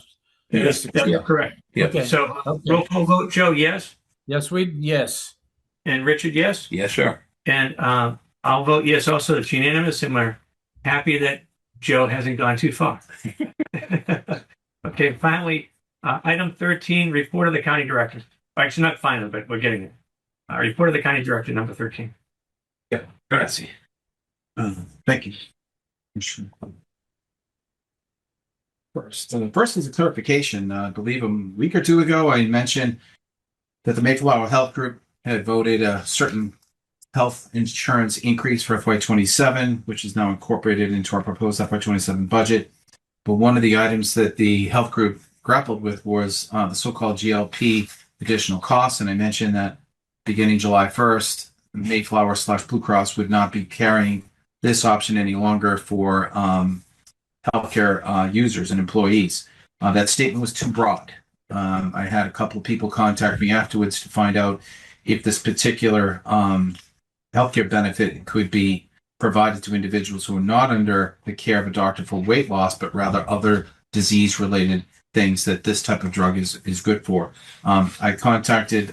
Yes, that's correct. Yeah. Okay. So Okay. roll call vote, Joe, yes, Yes. and Richard, yes, Yes, sir. and I'll vote yes also. It's unanimous, and we're happy that Joe hasn't gone too far. Okay, finally, item 13, report of the county director. Actually, not final, but we're getting it. Report of the county director, number 13. Grazie. Thank you. First is a clarification. I believe a week or two ago, I mentioned that the Mayflower Health Group had voted a certain health insurance increase for FY27, which is now incorporated into our proposed FY27 budget. But one of the items that the health group grappled with was the so-called GLP additional costs. And I mentioned that beginning July 1st, Mayflower/Blue Cross would not be carrying this option any longer for healthcare users and employees. That statement was too broad. I had a couple of people contact me afterwards to find out if this particular healthcare benefit could be provided to individuals who are not under the care of a doctor for weight loss, but rather other disease-related things that this type of drug is good for. I contacted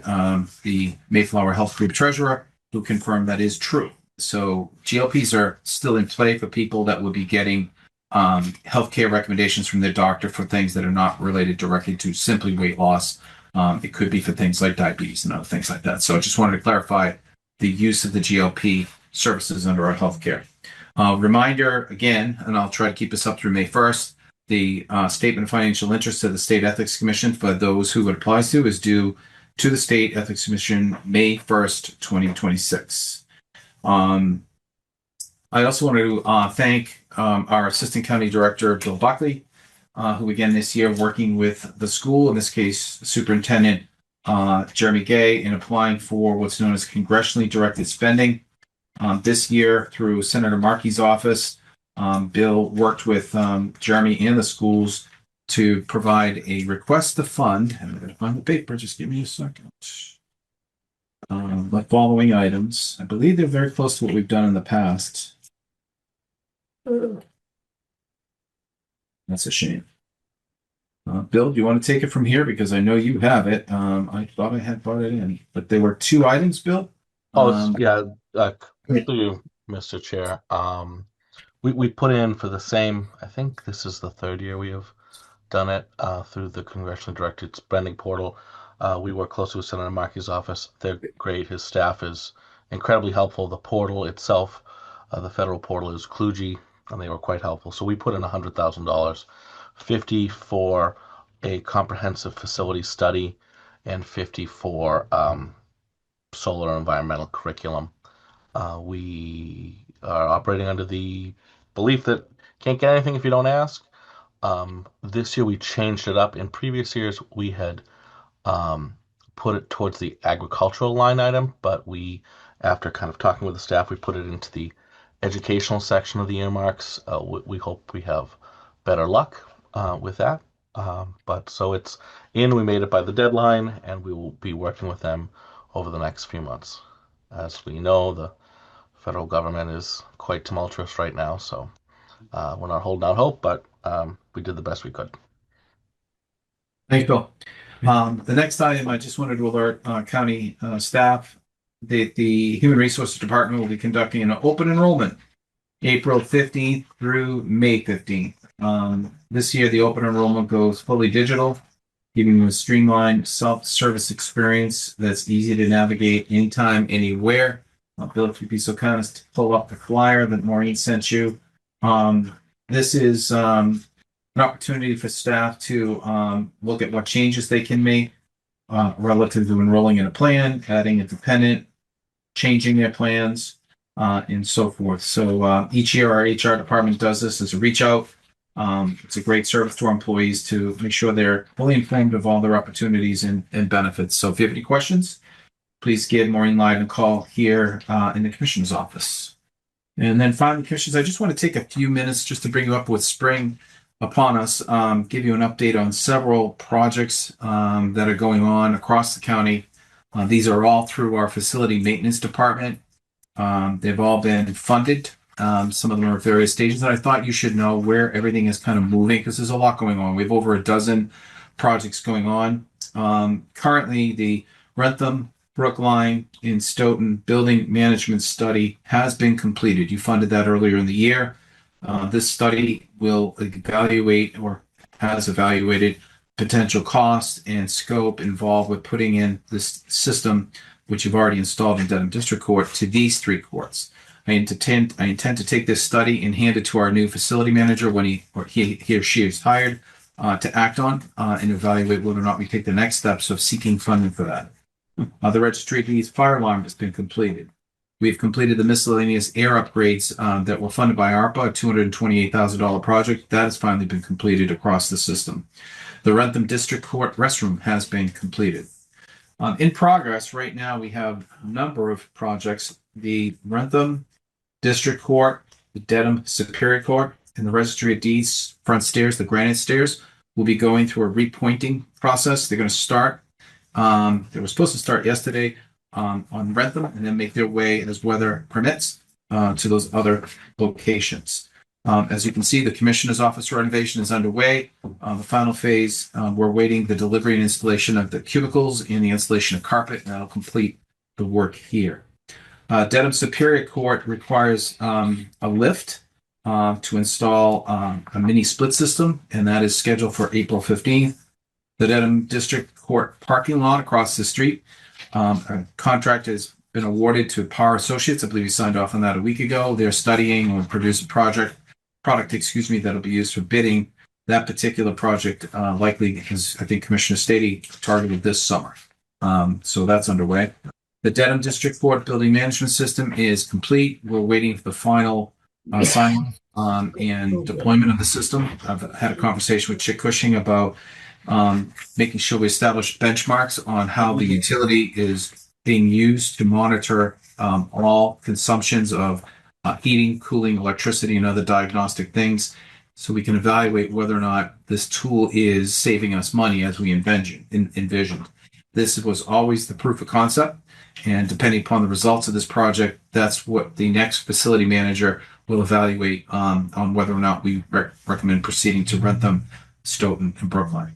the Mayflower Health Group treasurer, who confirmed that is true. So GLPs are still in play for people that will be getting healthcare recommendations from their doctor for things that are not related directly to simply weight loss. It could be for things like diabetes and other things like that. So I just wanted to clarify the use of the GLP services under our healthcare. Reminder again, and I'll try to keep this up through May 1st, the statement of financial interest of the State Ethics Commission for those who it applies to is due to the State Ethics Commission May 1st, 2026. I also want to thank our Assistant County Director, Bill Buckley, who again this year working with the school, in this case, Superintendent Jeremy Gay, in applying for what's known as congressionally directed spending. This year, through Senator Markey's office, Bill worked with Jeremy and the schools to provide a request to fund. I'm going to find the paper. Just give me a second. The following items. I believe they're very close to what we've done in the past. That's a shame. Bill, do you want to take it from here? Because I know you have it. I thought I had brought it in, but there were two items, Bill. Yeah, through you, Mr. Chair. We put in for the same, I think this is the third year we have done it through the Congressionally Directed Spending Portal. We work closely with Senator Markey's office. They're great. His staff is incredibly helpful. The portal itself, the federal portal, is kludgy, and they were quite helpful. So we put in $100,000, 50 for a comprehensive facility study, and 50 for solar environmental curriculum. We are operating under the belief that can't get anything if you don't ask. This year we changed it up. In previous years we had put it towards the agricultural line item, but we, after kind of talking with the staff, we put it into the educational section of the earmarks. We hope we have better luck with that. But so it's in, we made it by the deadline, and we will be working with them over the next few months. As we know, the federal government is quite tumultuous right now, so we're not holding out hope, but we did the best we could. Thanks, Bill. The next item, I just wanted to alert county staff that the Human Resources Department will be conducting an open enrollment April 15th through May 15th. This year, the open enrollment goes fully digital, giving you a streamlined self-service experience that's easy to navigate anytime, anywhere. Bill, if you'd be so kind as to pull up the flyer that Maureen sent you. This is not an opportunity for staff to look at what changes they can make relative to enrolling in a plan, adding a dependent, changing their plans, and so forth. So each year our HR department does this as a reach out. It's a great service to our employees to make sure they're fully informed of all their opportunities and benefits. So if you have any questions, please give Maureen Lyden a call here in the commissioner's office. And then finally, commissioners, I just want to take a few minutes just to bring you up with spring upon us, give you an update on several projects that are going on across the county. These are all through our facility maintenance department. They've all been funded. Some of them are at various stages, and I thought you should know where everything is kind of moving because there's a lot going on. We have over a dozen projects going on. Currently, the Rentham, Brookline, and Stoughton building management study has been completed. You funded that earlier in the year. This study will evaluate or has evaluated potential costs and scope involved with putting in this system, which you've already installed in Dedham District Court, to these three courts. I intend to take this study and hand it to our new facility manager when he or she is hired to act on and evaluate whether or not we take the next steps of seeking funding for that. The registry of deeds fire alarm has been completed. We've completed the miscellaneous air upgrades that were funded by ARPA, a $228,000 project. That has finally been completed across the system. The Rentham District Court restroom has been completed. In progress right now, we have a number of projects. The Rentham District Court, the Dedham Superior Court, and the Registry of Deeds front stairs, the granite stairs, will be going through a repointing process. They're going to start. They were supposed to start yesterday on Rentham and then make their way, as weather permits, to those other locations. As you can see, the Commissioner's Office renovation is underway. The final phase, we're waiting the delivery and installation of the cubicles and the installation of carpet, and that'll complete the work here. Dedham Superior Court requires a lift to install a mini split system, and that is scheduled for April 15th. The Dedham District Court parking lot across the street, a contract has been awarded to Power Associates. I believe we signed off on that a week ago. They're studying or produce a product, that'll be used for bidding. That particular project likely is, I think, Commissioner Stady targeted this summer. So that's underway. The Dedham District Court building management system is complete. We're waiting for the final sign and deployment of the system. I've had a conversation with Chick Cushing about making sure we establish benchmarks on how the utility is being used to monitor all consumptions of heating, cooling, electricity, and other diagnostic things, so we can evaluate whether or not this tool is saving us money as we envisioned. This was always the proof of concept, and depending upon the results of this project, that's what the next facility manager will evaluate on whether or not we recommend proceeding to Rentham, Stoughton, and Brookline.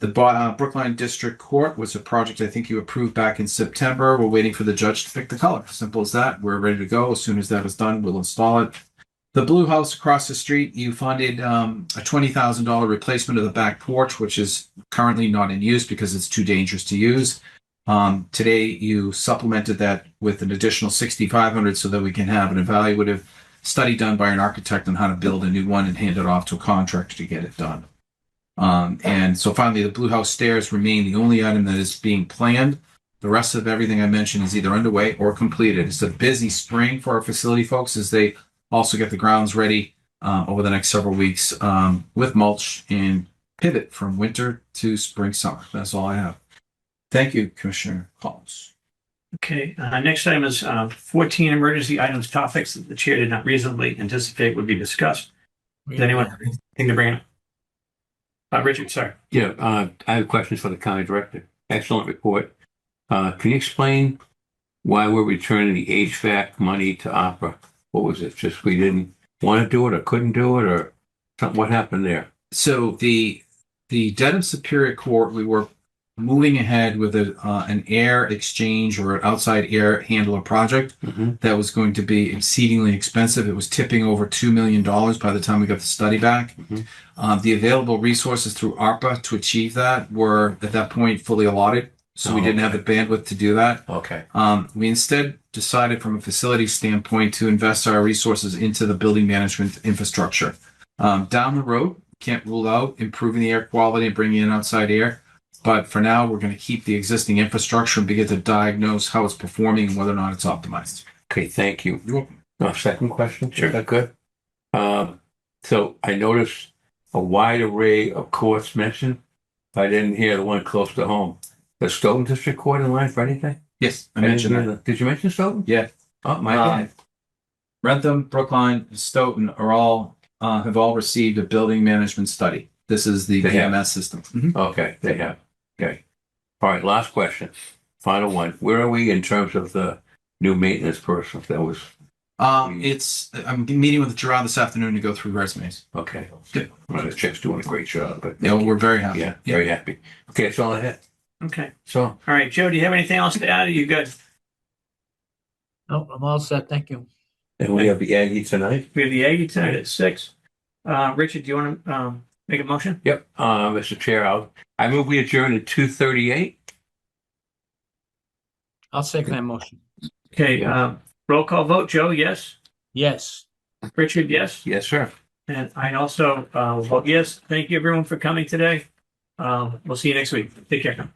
The Brookline District Court was a project I think you approved back in September. We're waiting for the judge to pick the color. Simple as that. We're ready to go. As soon as that is done, we'll install it. The Blue House across the street, you funded a $20,000 replacement of the back porch, which is currently not in use because it's too dangerous to use. Today, you supplemented that with an additional $6,500 so that we can have an evaluative study done by an architect on how to build a new one and hand it off to a contractor to get it done. And so finally, the Blue House stairs remain the only item that is being planned. The rest of everything I mentioned is either underway or completed. It's a busy spring for our facility folks as they also get the grounds ready over the next several weeks with mulch and pivot from winter to spring, summer. That's all I have. Thank you, Commissioner Collins. Okay, next item is 14 emergency items topics that the chair did not reasonably anticipate would be discussed. Does anyone have anything to bring up? Richard, sorry. Yeah, I have questions for the county director. Excellent report. Can you explain why we're returning the HVAC money to opera? What was it? Just we didn't want to do it or couldn't do it or something? What happened there? So the Dedham Superior Court, we were moving ahead with an air exchange or an outside air handler project that was going to be exceedingly expensive. It was tipping over $2 million by the time we got the study back. The available resources through ARPA to achieve that were at that point fully allotted. So we didn't have the bandwidth to do that. Okay. We instead decided from a facility standpoint to invest our resources into the building management infrastructure. Down the road, can't rule out improving the air quality and bringing in outside air. But for now, we're going to keep the existing infrastructure and begin to diagnose how it's performing and whether or not it's optimized. Okay, thank you. You're welcome. Second question? Sure. Is that good? So I noticed a wide array of courts mentioned. I didn't hear the one close to home. The Stoughton District Court in line for anything? Yes, I didn't mentioned hear that. Did you mention Stoughton? Yeah. Oh, my Um, bad. Rentham, Brookline, Stoughton are all have all received a building management study. This is the They have. BMS system. Mhm. Okay, they have. Okay. All right, last question. Final one. Where are we in terms of the new maintenance person that was, I'm meeting with Gerard this afternoon to go through resumes. okay. Good. Well, the chick's doing a great job, but Yeah, we're very happy. yeah, very happy. Okay, that's all I had. Okay. So, All right, Joe, do you have anything else to add? Are you good? No, I'm all set. Thank you. and we have the Aggie tonight. We have the Aggie tonight at 6. Richard, do you want to make a motion? Yep. Mr. Chair, I move we adjourn at 2:38. I'll second that motion. Okay, roll call vote. Joe, yes. Yes. Richard, yes. Yes, sir. And I also vote yes. Thank you, everyone, for coming today. We'll see you next week. Take care.